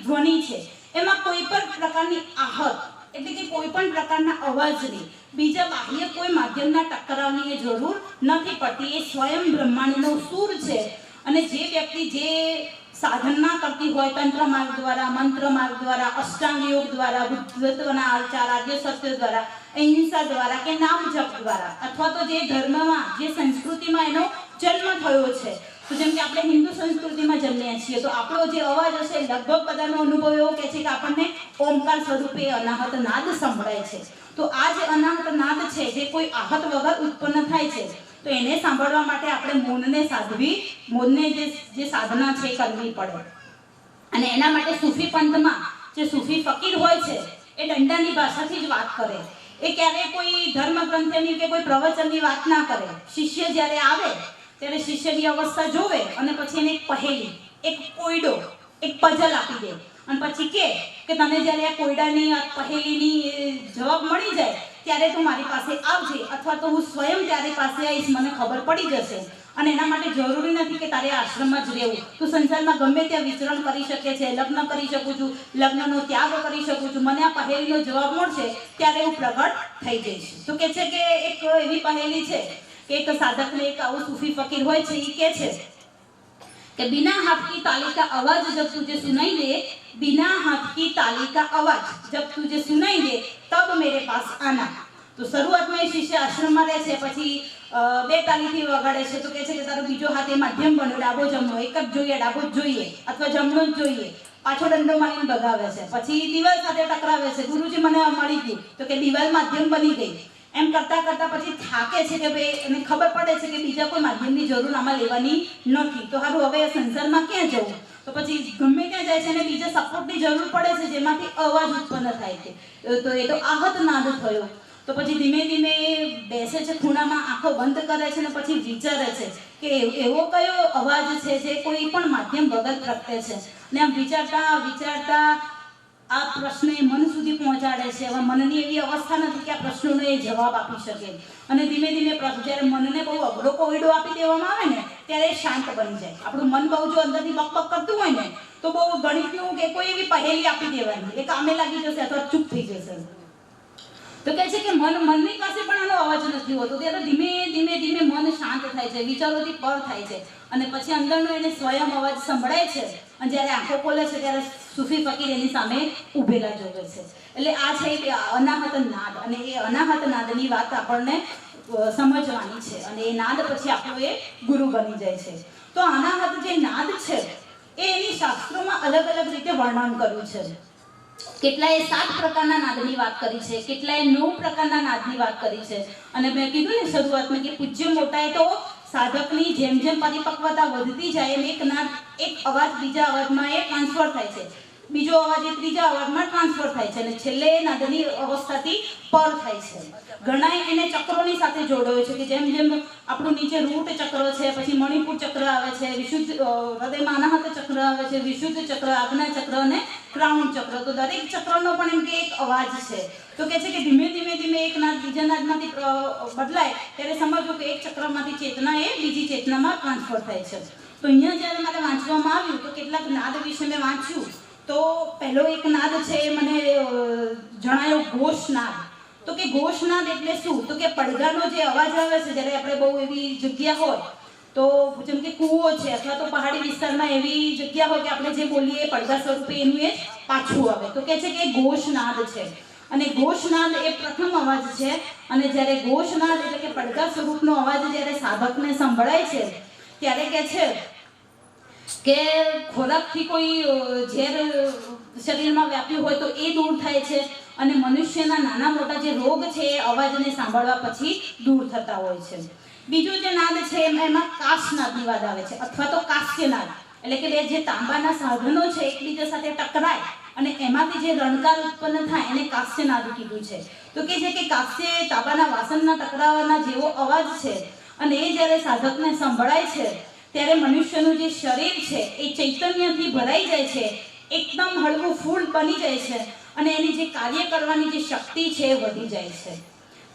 ધ્વનિ છે, એમાં કોઈ પણ પ્રકારની આહત એટલે કે કોઈ પણ પ્રકારના અવાજની, બીજા બાહ્ય કોઈ માધ્યમના ટકરાવની એ જરૂર નથી પડતી. એ સ્વયં બ્રહ્માંડનો સૂર છે. અને જે વ્યક્તિ જે સાધના કરતી હોય તંત્ર માર્ગ દ્વારા, મંત્ર માર્ગ દ્વારા, અષ્ટાંગ યોગ દ્વારા, બુદ્ધત્વના આચાર, આદ્ય સત્ય દ્વારા, અહિંસા દ્વારા કે નામ જપ દ્વારા, અથવા તો જે ધર્મમાં, જે સંસ્કૃતિમાં એનો જન્મ થયો છે, તો જેમ કે આપણે હિન્દુ સંસ્કૃતિમાં જન્મ્યા છીએ તો આપણો જે અવાજ હશે લગભગ બધાનો અનુભવ એવો કહે છે કે આપણને ઓમકાર સ્વરૂપે અનાહત નાદ સંભળાય છે. તો આ જે અનાહત નાદ છે જે કોઈ આહત વગર ઉત્પન્ન થાય છે તો એને સાંભળવા માટે આપણે મૌનને જે સાધના છે કરવી પડે. અને એના માટે સૂફી પંથમાં જે સૂફી ફકીર હોય છે એ દંડાની ભાષાથી જ વાત કરે. એ ક્યારેય કોઈ ધર્મ ગ્રંથની કે કોઈ પ્રવચનની વાત ના કરે. શિષ્ય જ્યારે આવે ત્યારે શિષ્યની અવસ્થા જોવે અને પછી એને એક પહેલી, એક કોયડો, એક પઝલ આપી દે અને પછી કે તને જ્યારે આ કોયડાની આ પહેલીની જવાબ મળી જાય ત્યારે તું મારી પાસે આવજે અથવા તો હું સ્વયં તારી પાસે આવીશ, મને ખબર પડી જશે. અને એના માટે જરૂરી નથી કે તારે આશ્રમમાં જ રહેવું, તું સંસારમાં ગમે ત્યાં વિચરણ કરી શકે છે, લગ્ન કરી શકું છું, લગ્નનો ત્યાગ કરી શકું છું, મને આ પહેલીનો જવાબ મળશે ત્યારે હું પ્રગટ થઈ જઈશ. તો કહે છે કે એક એવી પહેલી છે કે એક સાધકને એક આવું સૂફી ફકીર હોય છે એ કહે છે कि बिना हाथ की ताली का आवाज जब तुझे सुनाई दे, बिना हाथ की ताली का आवाज जब तुझे सुनाई दे तब मेरे पास आना. तो શરૂઆતમાં એ શિષ્ય આશ્રમમાં રહે છે, પછી બે તાલીથી વગાડે છે તો કહે છે કે તારો બીજો હાથ એ માધ્યમ બન્યો, ડાબો જમણો એક જ જોઈએ, ડાબો જ જોઈએ અથવા જમણો જ જોઈએ. પાછો દંડો મારીને ભગાવે છે, પછી દિવાલ સાથે ટકરાવે છે, ગુરુજી મને મળી ગયું તો કે દિવાલ માધ્યમ બની ગઈ. એમ કરતા કરતા પછી થાકે છે કે ભાઈ એને ખબર પડે છે કે બીજા કોઈ માધ્યમની જરૂર આમાં લેવાની નથી, તો સારું હવે સંસારમાં ક્યાં જવું. તો પછી ગમે ત્યાં જાય છે અને બીજા સપોર્ટની જરૂર પડે છે જેમાંથી અવાજ ઉત્પન્ન થાય છે. તો એ તો આહત નાદ થયો. તો પછી ધીમે ધીમે બેસે છે ખૂણામાં, આંખો બંધ કરે છે અને પછી વિચારે છે કે એવો કયો અવાજ છે જે કોઈ પણ માધ્યમ વગર પ્રગટે છે. અને આમ વિચારતા વિચારતા આ પ્રશ્ન એ મન સુધી પહોંચાડે છે. હવે મનની એવી અવસ્થા નથી કે આ પ્રશ્નોનો એ જવાબ આપી શકે. અને ધીમે ધીમે જ્યારે મનને બહુ અઘરો કોયડો આપી દેવામાં આવે ને ત્યારે એ શાંત બની જાય. આપણું મન બહુ જો અંદરથી બકબક કરતું હોય ને તો બહુ ગણિતનું કે કોઈ એવી પહેલી આપી દેવાની, એ કામે લાગી જશે અથવા ચૂપ થઈ જશે. તો કહે છે કે મનની પાસે પણ આનો અવાજ નથી હોતો. ત્યારે ધીમે ધીમે ધીમે મન શાંત થાય છે, વિચારોથી પર થાય છે અને પછી અંદરનો એને સ્વયં અવાજ સંભળાય છે. અને જ્યારે આંખો ખોલે છે ત્યારે સૂફી ફકીર એની સામે ઊભેલા જોવે છે. એટલે આ છે અનાહત નાદ, અને એ અનાહત નાદની વાત આપણને સમજવાની છે અને એ નાદ પછી આપણો એ ગુરુ બની જાય છે. તો અનાહત જે નાદ છે એ એની શાસ્ત્રોમાં અલગ અલગ રીતે વર્ણન કર્યું છે. કેટલાએ 7 પ્રકારના નાદની વાત કરી છે, કેટલાએ 9 પ્રકારના નાદની વાત કરી છે. અને મેં કીધું ને શરૂઆતમાં કે પૂજ્ય મોટાએ તો સાધકની જેમ જેમ પરિપક્વતા વધતી જાય એમ એક નાદ, એક અવાજ બીજા અવાજમાં એ ટ્રાન્સફર થાય છે, બીજો અવાજ એ ત્રીજા અવાજમાં ટ્રાન્સફર થાય છે અને છેલ્લે નાદની અવસ્થાથી પર થાય છે. ઘણાએ એને ચક્રોની સાથે જોડ્યો છે કે જેમ જેમ આપણું નીચે રૂટ ચક્ર છે, પછી મણિપુર ચક્ર આવે છે, વિશુદ્ધ હૃદયમાં અનાહત ચક્ર આવે છે, વિશુદ્ધ ચક્ર, આજ્ઞા ચક્ર અને ક્રાઉન ચક્ર. તો દરેક ચક્રનો પણ એમ કે એક અવાજ છે. તો કહે છે કે ધીમે ધીમે ધીમે એક નાદ બીજા નાદમાંથી બદલાય ત્યારે સમજો કે એક ચક્રમાંથી ચેતના એ બીજી ચેતનામાં ટ્રાન્સફર થાય છે. તો અહીંયા જ્યારે મારે વાંચવામાં આવ્યું તો કેટલાક નાદ વિશે મેં વાંચ્યું. તો પહેલો એક નાદ છે એ મને જણાયો ઘોષનાદ. તો કે ઘોષનાદ એટલે શું? તો કે પડઘાનો જે અવાજ આવે છે જ્યારે આપણે બહુ એવી જગ્યા હોય તો જેમ કે કૂવો છે અથવા તો પહાડી વિસ્તારમાં એવી જગ્યા હોય કે આપણે જે બોલીએ પડઘા સ્વરૂપે એનું એ પાછું આવે. તો કહે છે કે ઘોષનાદ છે અને ઘોષનાદ એ પ્રથમ અવાજ છે. અને જ્યારે ઘોષનાદ એટલે કે પડઘા સ્વરૂપનો અવાજ જ્યારે સાધકને સંભળાય છે ત્યારે કહે છે કે ખોરાકથી કોઈ ઝેર શરીરમાં વ્યાપ્યું હોય તો એ દૂર થાય છે અને મનુષ્યના નાના મોટા જે રોગ છે એ અવાજને સાંભળવા પછી દૂર થતા હોય છે. બીજો જે નાદ છે એમાં કાશનાદની વાત આવે છે અથવા તો કાશ્યનાદ, એટલે કે બે જે તાંબાના સાધનો છે એકબીજા સાથે ટકરાય અને એમાંથી જે રણકાર ઉત્પન્ન થાય એને કાશ્યનાદ કીધું છે. તો કે છે કે કાશ્ય તાંબાના વાસણના ટકરાવાના જેવો અવાજ છે અને એ જ્યારે સાધકને સંભળાય છે ત્યારે મનુષ્યનું જે શરીર છે એ ચૈતન્યથી ભરાઈ જાય છે, એકદમ હળવું ફૂલ બની જાય છે અને એની જે કાર્ય કરવાની જે શક્તિ છે એ વધી જાય છે.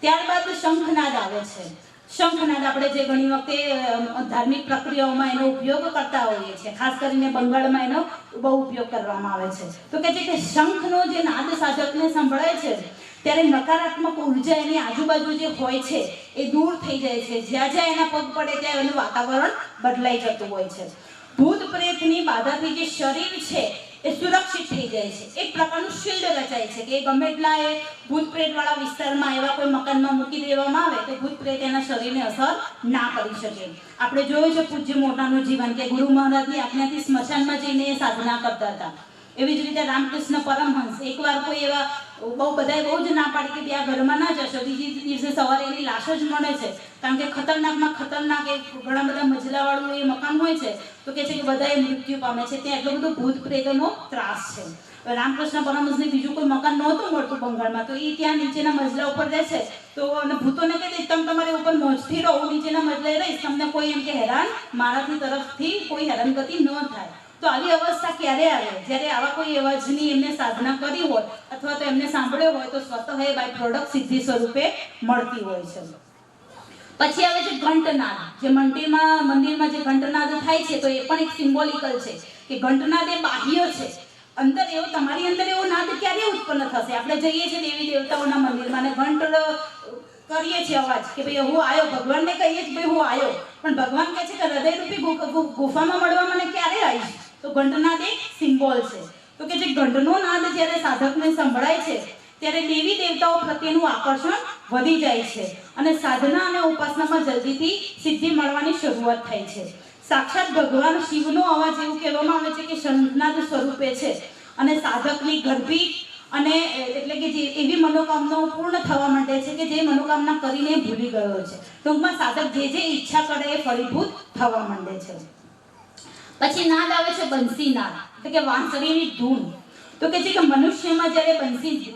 ત્યારબાદ શંખનાદ આવે છે. શંખનાદ આપણે જે ઘણી વખતે ધાર્મિક પ્રક્રિયાઓમાં એનો ઉપયોગ કરતા હોઈએ છીએ, ખાસ કરીને બંગાળમાં એનો બહુ ઉપયોગ કરવામાં આવે છે. તો કહે છે કે શંખનો જે નાદ સાધકને સંભળાય છે ત્યારે નકારાત્મક ઉર્જા એની આજુબાજુ જે હોય છે એ દૂર થઈ જાય છે. જ્યાં જ્યાં એના પગ પડે ત્યાં એનું વાતાવરણ બદલાઈ જતું હોય છે. ભૂત પ્રેતની બાધાથી જે શરીર છે એ સુરક્ષિત થઈ જાય છે, એક પ્રકારનું શિલ્ડ રચાય છે કે ગમે એટલા એ ભૂત પ્રેતવાળા વિસ્તારમાં એવા કોઈ મકાનમાં મૂકી દેવામાં આવે તો ભૂત પ્રેત એના શરીરને અસર ના કરી શકે. આપણે જોયું છે પૂજ્ય મોટાનું જીવન કે ગુરુ મહારાજની આજ્ઞાથી સ્મશાનમાં જઈને એ સાધના કરતા હતા. એવી જ રીતે રામકૃષ્ણ પરમહંસ એકવાર કોઈ એવા બહુ જ ના પાડી કે ત્યાં ઘરમાં ના જશો, બીજી દિવસે સવારે એની લાશ જ મળે છે, કારણ કે ખતરનાકમાં ખતરનાક એ ઘણા બધા મજલાવાળું એ મકાન હોય છે તો કે છે કે બધા એ મૃત્યુ પામે છે. ત્યાં એટલો બધો ભૂત પ્રેતનો ત્રાસ છે. રામકૃષ્ણ પરમહંસને બીજું કોઈ મકાન નહોતું મળતું બંગાળમાં, તો એ ત્યાં નીચેના મજલા ઉપર રહે છે. તો અને ભૂતોને કહે છે તમે તમારે ઉપર મોજથી રહો, નીચેના મજલાએ રહીશ, તમને કોઈ એમ કે હેરાન મારાથી તરફથી કોઈ હેરાનગતિ ન થાય. તો આવી અવસ્થા ક્યારે આવે? જ્યારે આવા કોઈ અવાજની એમને સાધના કરી હોય અથવા તો એમને સાંભળ્યો હોય તો સ્વતઃ એ બાય પ્રોડક્ટ સિદ્ધિ સ્વરૂપે મળતી હોય છે. પછી આવે છે ઘંટનાદ. જે મંદિરમાં જે ઘંટનાદ થાય છે તો એ પણ એક સિમ્બોલિકલ છે કે ઘંટનાદ એ બાહ્ય છે. અંદર એવો તમારી અંદર એવો નાદ ક્યારે ઉત્પન્ન થશે? આપણે જઈએ છીએ દેવી દેવતાઓના મંદિરમાં અને ઘંટ કરીએ છીએ અવાજ કે ભાઈ હું આવ્યો, ભગવાનને કહીએ કે ભાઈ હું આવ્યો, પણ ભગવાન કહે છે કે હૃદયરૂપી ગુફામાં મળવા મને ક્યારે આવીશ? તો ઘંટનાદ એક સિમ્બોલ છે. તો કે જે ઘંટનો નાદ જ્યારે સાધકને સંભળાય છે ત્યારે દેવી દેવતાઓ પ્રત્યેનું આકર્ષણ વધી જાય છે અને સાધના અને ઉપાસનામાં જલ્દીથી સિદ્ધિ મળવાની શરૂઆત થાય છે. સાક્ષાત ભગવાન શિવનો અવાજ એવું કહેવામાં આવે છે કે શંખનાદ સ્વરૂપે છે અને સાધકની ગર્ભિત અને એટલે કે જે એવી મનોકામનાઓ પૂર્ણ થવા માંડે છે કે જે મનોકામના કરીને ભૂલી ગયો છે. ટૂંકમાં સાધક જે ઈચ્છા કરે એ ફળીભૂત થવા માંડે છે. પછી નાદ આવે છે બંસી નાદ, એટલે કે વાંસળીની ધૂન. તો કે છે કે મનુષ્યમાં જ્યારે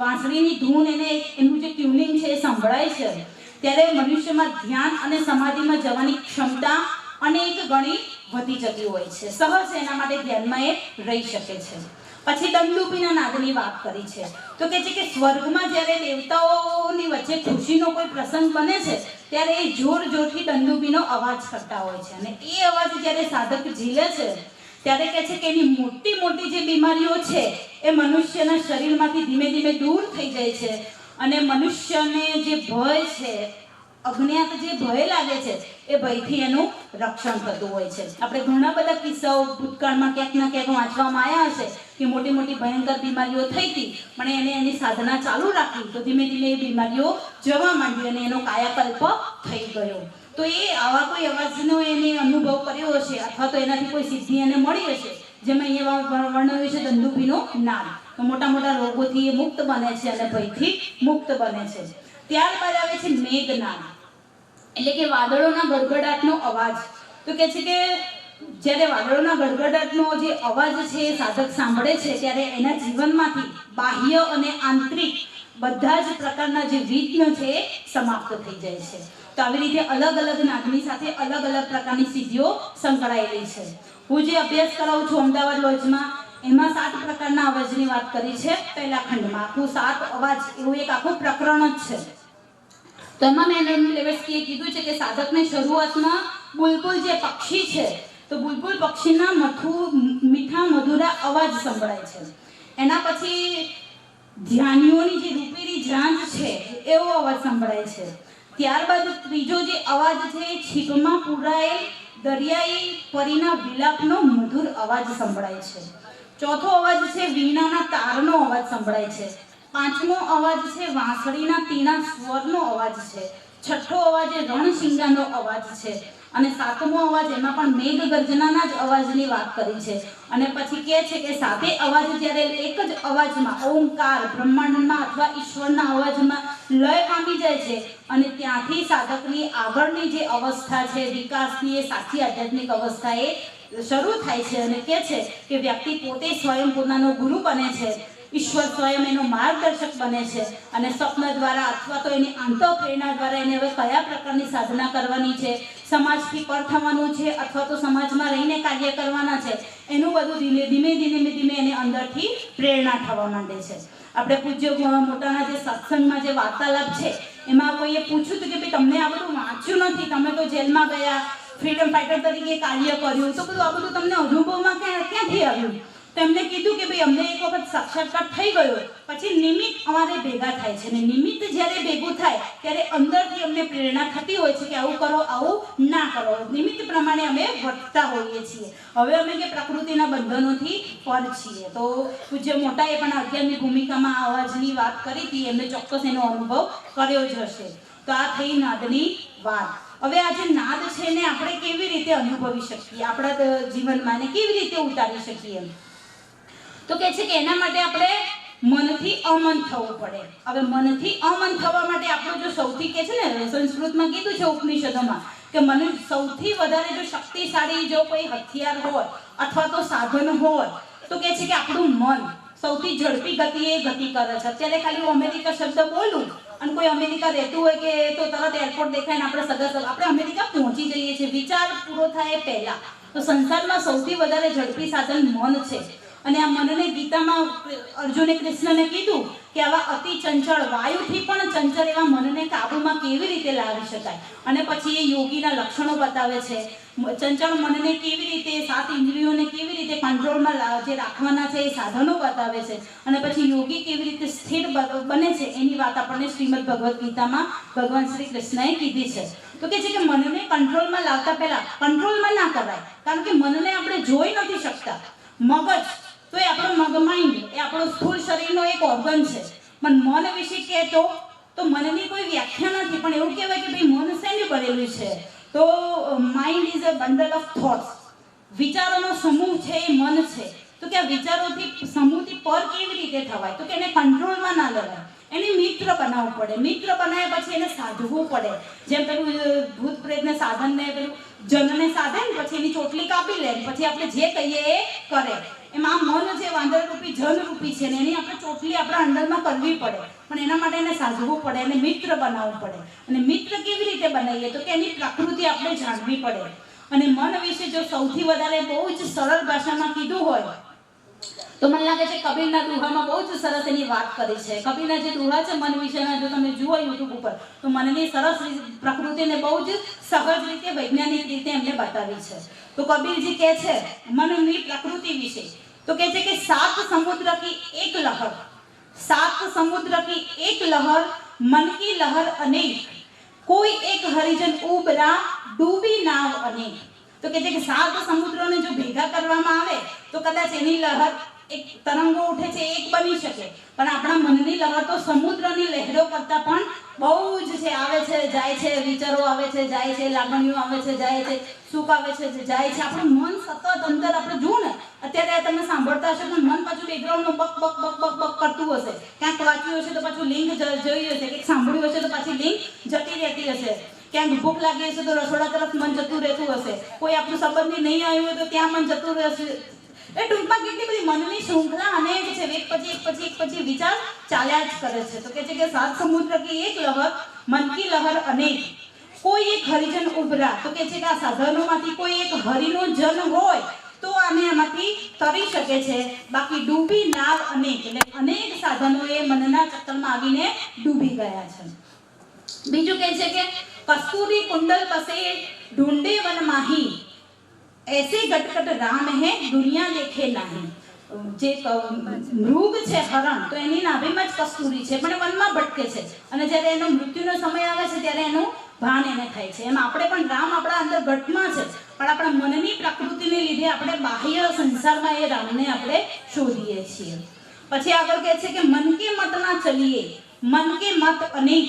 વાંસળીની ધૂન એનું જે ટ્યુનિંગ છે એ સંભળાય છે ત્યારે મનુષ્યમાં ધ્યાન અને સમાધિમાં જવાની ક્ષમતા અનેક ગણી વધી જતી હોય છે. સહજ એના માટે ધ્યાનમાં એ રહી શકે છે. પછી દંડુપીના નાદની વાત કરી છે. તો કે છે કે સ્વર્ગમાં જ્યારે દેવતાઓની વચ્ચે ખુશીનો કોઈ પ્રસંગ બને છે ત્યારે એ જોરથી દંડુપીનો અવાજ કરતા હોય છે અને એ અવાજ જ્યારે સાધક ઝીલે છે ત્યારે કહે છે કે એની મોટી મોટી જે બીમારીઓ છે એ મનુષ્યના શરીરમાંથી ધીમે ધીમે દૂર થઈ જાય છે અને મનુષ્યને જે ભય છે, અજ્ઞાત જે ભય લાગે છે એ ભયથી એનું રક્ષણ થતું હોય છે. આપણે ઘણા બધા કિસ્સાઓ ભૂતકાળમાં ક્યાંક ના ક્યાંક વાંચવામાં આવ્યા હશે કે મોટી મોટી ભયંકર બીમારીઓ થઈ હતી પણ એને એની સાધના ચાલુ રાખી તો ધીમે ધીમે એ બીમારીઓ જવા માંડી અને એનો કાયાકલ્પ થઈ ગયો. તો એ આવા કોઈ અવાજનો એને અનુભવ કર્યો હશે અથવા તો એનાથી કોઈ સિદ્ધિ એને મળી હશે, જેમાં અહીંયા વર્ણવ્યું છે દંડુપીનો નાદ. તો મોટા મોટા રોગોથી એ મુક્ત બને છે અને ભયથી મુક્ત બને છે. ત્યારબાદ આવે છે મેઘનાદ, એટલે કે વાદળોના ગડગડાટનો અવાજ. તો કે છે કે જ્યારે વાદળોના ગડગડાટનો જે અવાજ છે એ સાધક સાંભળે છે ત્યારે એના જીવનમાંથી બાહ્ય અને આંતરિક બધા જ પ્રકારના જે વિઘ્ન છે એ સમાપ્ત થઈ જાય છે. તો આવી રીતે અલગ અલગ નાદની સાથે અલગ અલગ પ્રકારની સિદ્ધિઓ સંકળાયેલી છે. હું જે અભ્યાસ કરાવું છું અમદાવાદ લોજમાં એમાં 7 પ્રકારના અવાજની વાત કરી છે. પહેલા ખંડમાં આખું 7 અવાજ એવું એક આખું પ્રકરણ જ છે. તો એમાં મેં લેવેસ્કીએ કીધું છે કે સાધકને શરૂઆતમાં બુલબુલ જે પક્ષી છે તો બુલબુલ પક્ષીના મીઠા મધુરા અવાજ સંભળાય છે. એના પછી ધ્યાનીઓની જે રૂપેરી ઝાંઝ છે એવો અવાજ સંભળાય છે. ત્યારબાદ ત્રીજો જે અવાજ છે એ છીપમાં પૂરાયેલ દરિયાઈ પરીના વિલાપનો મધુર અવાજ સંભળાય છે. ચોથો અવાજ છે વીણાના તારનો અવાજ સંભળાય છે. પાંચમો અવાજ છે વાંસળીના તીણા સ્વરનો અવાજ છે. છઠ્ઠો અવાજ એ રણશિંગાનો અવાજ છે અને સાતમો અવાજ એમાં પણ મેઘ ગર્જનાના જ અવાજની વાત કરી છે. અને પછી કહે છે કે સાતે અવાજ જ્યારે એક જ અવાજમાં ઓમકાર બ્રહ્માંડમાં અથવા ઈશ્વરના અવાજમાં લય પામી જાય છે અને ત્યાંથી સાધકની આગળની જે અવસ્થા છે વિકાસની એ સાચી આધ્યાત્મિક અવસ્થા એ શરૂ થાય છે અને કહે છે કે વ્યક્તિ પોતે સ્વયં પોતાનો ગુરુ બને છે, ઈશ્વર સ્વયં એનો માર્ગદર્શક બને છે અને સ્વપ્ન દ્વારા અથવા તો એની આંતરપ્રેરણા દ્વારા એને હવે કયા પ્રકારની સાધના કરવાની છે, સમાજથી પર થવાનું છે અથવા તો સમાજમાં રહીને કાર્ય કરવાના છે એનું બધું ધીમે ધીમે એને અંદરથી પ્રેરણા થવા માંડે છે. આપણે પૂજ્ય મોટાના જે સત્સંગમાં જે વાર્તાલાપ છે એમાં કોઈએ પૂછ્યું હતું કે ભાઈ તમને આ બધું વાંચ્યું નથી, તમે તો જેલમાં ગયા, ફ્રીડમ ફાઇટર તરીકે કાર્ય કર્યું, તો બધું આ બધું તમને અનુભવમાં ક્યાંથી આવ્યું? તેમણે કીધું કે ભાઈ અમને એક વખત સાક્ષાત્કાર થઈ ગયો, પછી નિમિત્ત અમારે ભેગા થાય છે, અને નિમિત્ત જ્યારે ભેગું થાય ત્યારે અંદરથી અમને પ્રેરણા થતી હોય છે કે આવું કરો, આવું ના કરો. નિમિત્ત પ્રમાણે અમે વર્તતા હોઈએ છીએ. હવે અમે કે પ્રકૃતિના બંધનોથી પર છીએ. તો પૂજ્ય મોટાએ પણ અગિયારની ભૂમિકામાં અવાજની વાત કરી હતી, એમને ચોક્કસ એનો અનુભવ કર્યો જ હશે. તો આ થઈ નાદની વાત. હવે આ જે નાદ છે ને આપણે કેવી રીતે અનુભવી શકીએ આપણા જીવનમાં, ને કેવી રીતે ઉતારી શકીએ? તો કહે છે કે એના માટે આપણે મનથી અમન થવું પડે. હવે મનથી અમન થવા માટે આપણું જો સૌથી કહે છે ને, સંસ્કૃતમાં કીધું છે ઉપનિષદોમાં કે મનુષ્ય સૌથી વધારે જો શક્તિશાળી જો કોઈ હથિયાર હોય અથવા તો સાધન હોય તો કહે છે કે આપણું મન સૌથી ઝડપી ગતિએ ગતિ કરે છે. અત્યારે ખાલી હું અમેરિકા શબ્દ બોલું અને કોઈ અમેરિકા રહેતું હોય કે તો તરત એરપોર્ટ દેખાય ને આપણે અમેરિકા પહોંચી જઈએ છીએ વિચાર પૂરો થાય પહેલા. તો સંસારમાં સૌથી વધારે ઝડપી સાધન મન છે. અને આ મનને ગીતામાં અર્જુને કૃષ્ણને કીધું કે આવા અતિ ચંચળ વાયુથી પણ ચંચળ એવા મનને કાબૂમાં કેવી રીતે લાવી શકાય. અને પછી એ યોગીના લક્ષણો બતાવે છે. ચંચળ મનને કેવી રીતે, 7 ઇન્દ્રિયોને કેવી રીતે કંટ્રોલમાં જે રાખવાના છે એ સાધનો બતાવે છે. અને પછી યોગી કેવી રીતે સ્થિર બને છે એની વાત આપણને શ્રીમદ ભગવદ્ ગીતામાં ભગવાન શ્રી કૃષ્ણએ કીધી છે. તો કે છે કે મનને કંટ્રોલમાં લાવતા પહેલા કંટ્રોલમાં ના કરાય, કારણ કે મનને આપણે જોઈ નથી શકતા. મગજ તો એ આપણો માઇન્ડ એ આપણો સ્થૂળ શરીરનો એક ઓર્ગન છે. પણ મન વિશે કહેતો તો મનની કોઈ વ્યાખ્યા નથી, પણ એવું કહેવાય કે ભાઈ મન શેનું બનેલું છે? તો mind is a bundle of thoughts. વિચારોનો સમૂહ છે એ મન છે. તો કે આ વિચારોથી સમૂહથી પર કેવી રીતે થવાય? તો કે એને કંટ્રોલમાં ના લેવાય, એને મિત્ર બનાવવું પડે. મિત્ર બનાવ્યા પછી એને સાધવું પડે. જેમ પેલું ભૂત પ્રેતને સાધનને પેલું જનને સાધે ને પછી એની ચોટલી કાપી લે, પછી આપણે જે કહીએ એ કરે. એમાં મન જે વાંદરરૂપી જનરૂપી છે ને એની આપણે ચોટલી આપણા અંદરમાં કરવી પડે. પણ એના માટે એને સાધવું પડે, એને મિત્ર બનાવવું પડે. અને મિત્ર કેવી રીતે બનાવીએ? તો કે એની પ્રકૃતિ આપણે જાણવી પડે. અને મન વિશે જો સૌથી વધારે બહુ જ સરળ ભાષામાં કીધું હોય તો મને લાગે છે કબીરના દુહામાં બહુ જ સરસ એની વાત કરી છે. કબીરના જે દુહા છે મન વિશેના, જો તમે જુઓ યુટ્યુબ ઉપર તો મનની સરસ પ્રકૃતિને બહુ જ સહજ રીતે, વૈજ્ઞાનિક રીતે એમને બતાવી છે. તો કબીરજી કહે છે મનની પ્રકૃતિ વિશે, તો કહે છે કે 7 समुद्र की एक लहर, 7 समुद्र की एक लहर, मन की लहर अनेक, कोई एक हरिजन उबरा, डूबी नाव अनेक. તો કે છે કે 7 સમુદ્રોને જો ભેગા કરવામાં આવે તો કદાચ એની લહેર એક તરંગો ઉઠે છે એક બની શકે, પણ આપણા મનની લહેર તો સમુદ્રની લહેરો કરતા પણ બહુ જ છે. આવે છે જાય છે, વિચારો આવે છે જાય છે, લાગણીઓ આવે છે જાય છે, સુખ આવે છે જાય છે. આપણું મન સતત અંદર આપણે જુઓ ને, અત્યારે તમે સાંભળતા હશો પણ મન પાછું બેકગ્રાઉન્ડમાં બક બક બક બક બક કરતું હશે. ક્યાંક વાંચ્યું હશે તો પાછું લિંક જોઈ હશે, કંઈક સાંભળ્યું હશે તો પાછી લિંક જતી રહેતી હશે. ક્યાંક ભૂખ લાગી હશે તો રસોડા તરફ મન જતું રહેતું હશે. કોઈ આપણું સંબંધી નહીં આવ્યું હોય તો ત્યાં મન જતું રહેશે. એ ટૂંકમાં કેટલી બધી મનની શૃંખલા અનેક છે. એક પછી વિચાર ચાલ્યા જ કરે છે. તો કે છે કે 7 સમુદ્ર की एक लहर, मन की लहर अनेक, કોઈ એક હરિજન ઉભરા. તો કે છે કે આ સાધનોમાંથી કોઈ એક હરિનો જન હોય તો આને આમાંથી તરી શકે છે. બાકી ડૂબી નાવ અનેક, એટલે અનેક સાધનો એ મનના ચક્કરમાં આવીને ડૂબી ગયા છે. બીજું કહે છે કે કસ્તુરી કુંડલ પસે ઢૂંઢે વન માહી, ऐसे गटगट राम है दुनिया देखे नहीं. જે મૃગ છે હરણ, તો એની નાભીમાં જ કસ્તુરી છે પણ વનમાં ભટકે છે. અને જ્યારે એનો મૃત્યુનો સમય આવે છે ત્યારે એનું ભાન એને થાય છે. એમ આપણે પણ રામ આપણા અંદર ઘટમાં છે, પણ આપણા મનની પ્રકૃતિને લીધે આપણે બાહ્ય સંસારમાં એ રામને આપણે શોધીએ છીએ. પછી આગળ કહે છે કે મન કે મત ના ચલીએ, મન કે મત અનેક,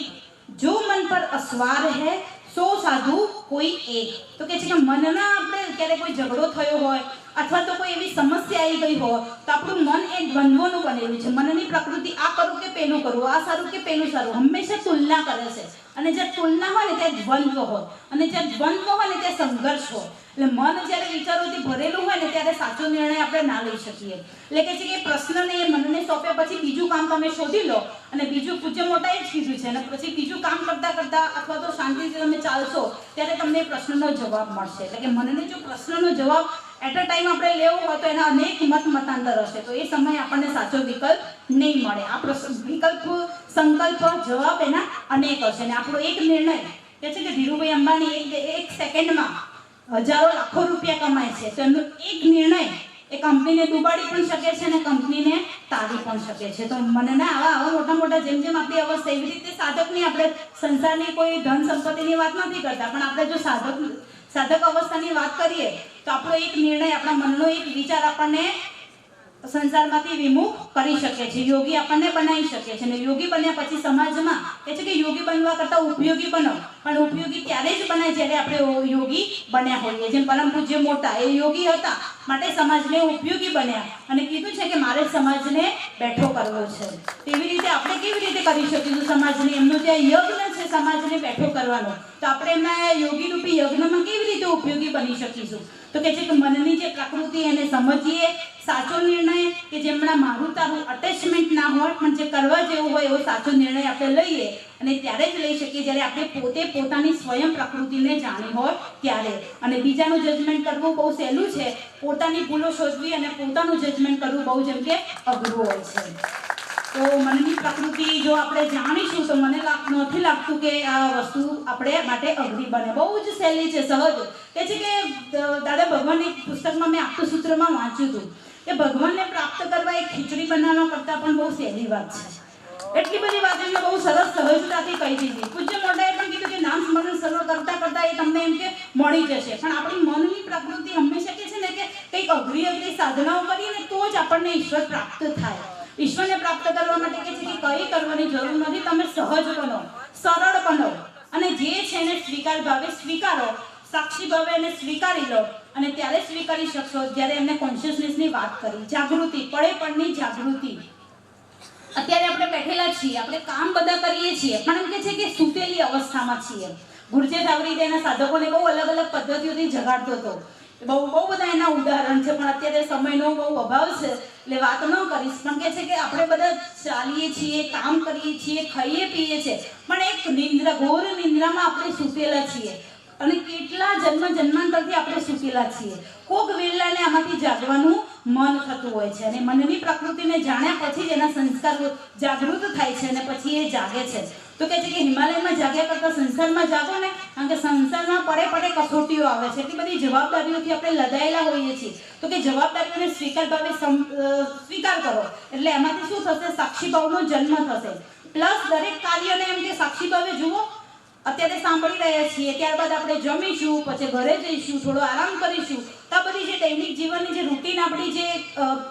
જો મન પર અસવાર है સો સાધુ કોઈ એક. તો કે છે કે મનના આપણે ક્યારે કોઈ ઝઘડો થયો હોય અથવા તો કોઈ એવી સમસ્યા આવી ગઈ હોય તો આપણું મન એ દ્વંદ્વનું બનેલું છે. મનની પ્રકૃતિ આ કરું કે પેલું કરું, આ સારું કે પેલું સારું, હંમેશા તુલના કરે છે. અને જ્યાં તુલના હોય ને ત્યાં દ્વંદ્વ હોય, અને જ્યાં દ્વંદ્વ હોય ને ત્યાં સંઘર્ષ હોય. એટલે મન જ્યારે વિચારોથી ભરેલું હોય ને ત્યારે સાચો નિર્ણય આપણે ના લઈ શકીએ. એટલે કે છે કે પ્રશ્નને એ મનને સોંપ્યા પછી બીજું કામ તમે શોધી લો, અને બીજું પૂજ્ય મોટાએ જ કીધું છે. અને પછી બીજું કામ કરતાં કરતાં અથવા તો શાંતિથી તમે ચાલશો ત્યારે તમને પ્રશ્નનો જવાબ મળશે. એટલે કે મનને જો પ્રશ્નનો જવાબ એટ અ ટાઈમ આપણે લેવો હોય તો એના અનેક મતાંતર હશે, તો એ સમયે આપણને સાચો વિકલ્પ નહીં મળે. આ વિકલ્પ, સંકલ્પ, જવાબ એના અનેક હશે. અને આપણો એક નિર્ણય કે છે કે ધીરુભાઈ અંબાણી એક સેકન્ડમાં હજારો લાખો રૂપિયા કમાય છે, તો એમનો એક નિર્ણય એ કંપનીને ડૂબાડી પણ શકે છે અને કંપનીને તારી પણ શકે છે. તો મનના આવા મોટા મોટા જેમ જેમ આપણી અવસ્થા, એવી રીતે સાધકની આપણે સંસારની કોઈ ધન સંપત્તિની વાત નથી કરતા, પણ આપણે જો સાધક અવસ્થાની વાત કરીએ તો આપણો એક નિર્ણય, આપણા મનનો એક વિચાર આપણને સંસારમાંથી વિમુખ કરી શકે છે, યોગી આપણને બનાવી શકે છે. અને યોગી બન્યા પછી સમાજમાં એ છે કે યોગી બનવા કરતાં ઉપયોગી બનો, પણ ઉપયોગી ત્યારે જ બને જ્યારે આપણે યોગી બન્યા હોઈએ. જેમ પરમ પૂજ્ય મોટા એ યોગી હતા, માટે સમાજને ઉપયોગી બન્યા અને કીધું છે કે મારે સમાજને બેઠો કરવો છે. તેવી રીતે આપણે કેવી રીતે કરી શકીશું સમાજને? એમનો જે યજ્ઞ છે સમાજને બેઠો કરવાનો, તો આપણે એમના યોગી રૂપી યજ્ઞમાં કેવી રીતે ઉપયોગી બની શકીશું? તો કે છે કે મનની જે પ્રકૃતિ એને સમજીએ, સાચો નિર્ણય કે જેમના મારું તારું અટેચમેન્ટ ના હોય, પણ જે કરવા જેવું હોય એવો સાચો નિર્ણય આપણે લઈએ, અને ત્યારે જ લઈ શકીએ જ્યારે આપણે પોતે પોતાની સ્વયં પ્રકૃતિને જાણી હોય ત્યારે. અને બીજાનું જજમેન્ટ કરવું બહુ સહેલું છે, પોતાની ભૂલો શોધવી અને પોતાનું જજમેન્ટ કરવું બહુ જેમ કે અઘરું હોય છે. તો મનની પ્રકૃતિ જો આપણે જાણીશું તો મને નથી લાગતું કે આ વસ્તુ આપણે માટે અઘરી બને. બહુ જ સહેલી છે, સહજ. કે છે કે દાદા ભગવાન એક પુસ્તકમાં મેં આપતું સૂત્રમાં વાંચ્યું હતું કે ભગવાનને પ્રાપ્ત કરવા એક ખીચડી બનાવવા કરતાં પણ બહુ સહેલી વાત છે. એટલી બધી વાત એમને બહુ સરસ સહજતાથી કહી દીધી. પૂજ્ય મોટાએ પણ કીધું કે નામ સ્મરણ સર્વ કરતા કરતા એ તમને એમ કે મળી જશે. પણ આપણી મનની પ્રકૃતિ હંમેશા કે છે ને કે કંઈક અઘરી સાધનાઓ કરીએ ને તો જ આપણને ઈશ્વર પ્રાપ્ત થાય. ઈશ્વરને પ્રાપ્ત કરવા માટે કે છે કે કંઈ કરવાની જરૂર નથી, તમે સહજ બનો, સરળ બનો અને જે છે એને સ્વીકાર ભાવે સ્વીકારો, સાક્ષી ભાવે એને સ્વીકારી લો. અને ત્યારે સ્વીકારી શકશો જ્યારે એમને કોન્શિયસનેસની વાત કરી, જાગૃતિ, પડે પડની જાગૃતિ. અત્યારે આપણે બેઠેલા છીએ, આપણે કામ બધા કરીએ છીએ, પણ એમ કે છે કે સૂતેલી અવસ્થામાં છીએ. ગુરુજે સાવરી એના સાધકોને બહુ અલગ અલગ પદ્ધતિઓથી જગાડતો હતો. બહુ બધા એના ઉદાહરણ છે, પણ અત્યારે સમયનો બહુ અભાવ છે એટલે વાત ન કરીશ. પણ કે છે કે આપણે બધા ચાલીએ છીએ, કામ કરીએ છીએ, ખાઈએ પીએ છીએ, પણ એક નિંદ્રા, ઘોર નિંદ્રામાં આપણે સૂતેલા છીએ. અને કેટલા જન્માંતરથી આપણે સૂતેલા છીએ. કોક વેલાને આમાંથી જાગવાનું મન થતું હોય છે, અને મનની પ્રકૃતિને જાણ્યા પછી જ એના સંસ્કાર જાગૃત થાય છે અને પછી એ જાગે છે. તો કે છે કે હિમાલયમાં જાગ્યા કરતાં સંસારમાં જાગો ને, કારણ કે સંસારમાં પડે પડે કસોટીઓ આવે છે, એટલી બધી જવાબદારીઓથી આપણે લદાયેલા હોઈએ છીએ. તો કે જવાબદારીઓને સ્વીકાર ભાવે સ્વીકાર કરો, એટલે એમાંથી શું થશે? સાક્ષી ભાવનો જન્મ થશે. પ્લસ દરેક કાર્યને એમ કે સાક્ષી ભાવે જુઓ. અત્યારે સાંભળી રહ્યા છીએ, ત્યારબાદ આપણે જમીશું, પછી ઘરે જઈશું, થોડો આરામ કરીશું. તો આ બધી જે દૈનિક જીવનની જે રૂટીન આપણી જે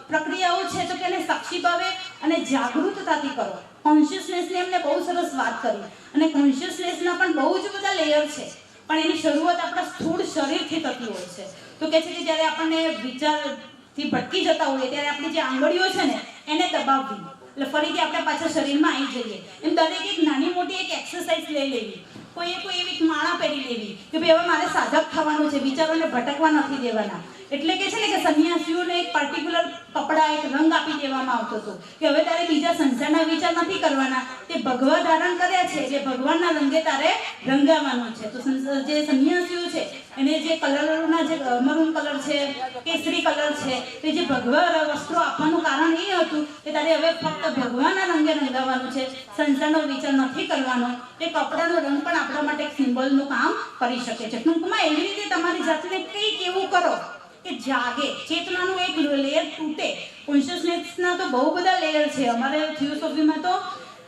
પ્રક્રિયાઓ છે, તો કે એને સાક્ષી ભાવે અને જાગૃતતાથી કરો. કોન્શિયસનેસની એમને બહુ સરસ વાત કરી, અને કોન્શિયસનેસના પણ બહુ જ બધા લેયર છે, પણ એની શરૂઆત આપણા સ્થૂળ શરીરથી થતી હોય છે. તો કહે છે કે જ્યારે આપણને વિચારથી ભટકી જતા હોઈએ ત્યારે આપણી જે આંગળીઓ છે ને એને દબાવવી, એટલે ફરીથી આપણે પાછા શરીરમાં આવી જઈએ. એમ દરેક એક નાની મોટી એક એક્સરસાઇઝ લઈ લેવી. કોઈ એવી માળા પહેરી લેવી કે ભાઈ હવે મારે સાધક થવાનું છે, વિચારોને ભટકવા નથી દેવાના. એટલે કે છે ને કે સંન્યાસીઓને એક પર્ટિક્યુલર કપડા, એક રંગ આપી દેવામાં આવતો હતો કે હવે તારે બીજા સંસારના વિચાર નથી કરવાના, તે ભગવા ધારણ કર્યા છે એટલે ભગવાનના રંગે તારે રંગાવાનું છે. તો જે સંન્યાસીઓ છે એને જે કલરોના જે મરૂન કલર છે, કેસરી કલર છે, તે જે ભગવા વસ્ત્રો આપવાનું કારણ એ હતું કે તારે હવે ફક્ત ભગવાનના રંગે રંગાવાનું છે, સંસારનો વિચાર નથી કરવાનો. તે કપડાનો રંગ પણ આપણા માટે એક સિમ્બોલનું કામ કરી શકે છે. ટૂંકમાં એવી રીતે તમારી જાતને કંઈક એવું કરો કે જાગે, ચેતનાનું એક લેયર તૂટે. કોન્શિયસનેસના તો બહુ બધા લેયર છે. અમારે થિયોસોફીમાં તો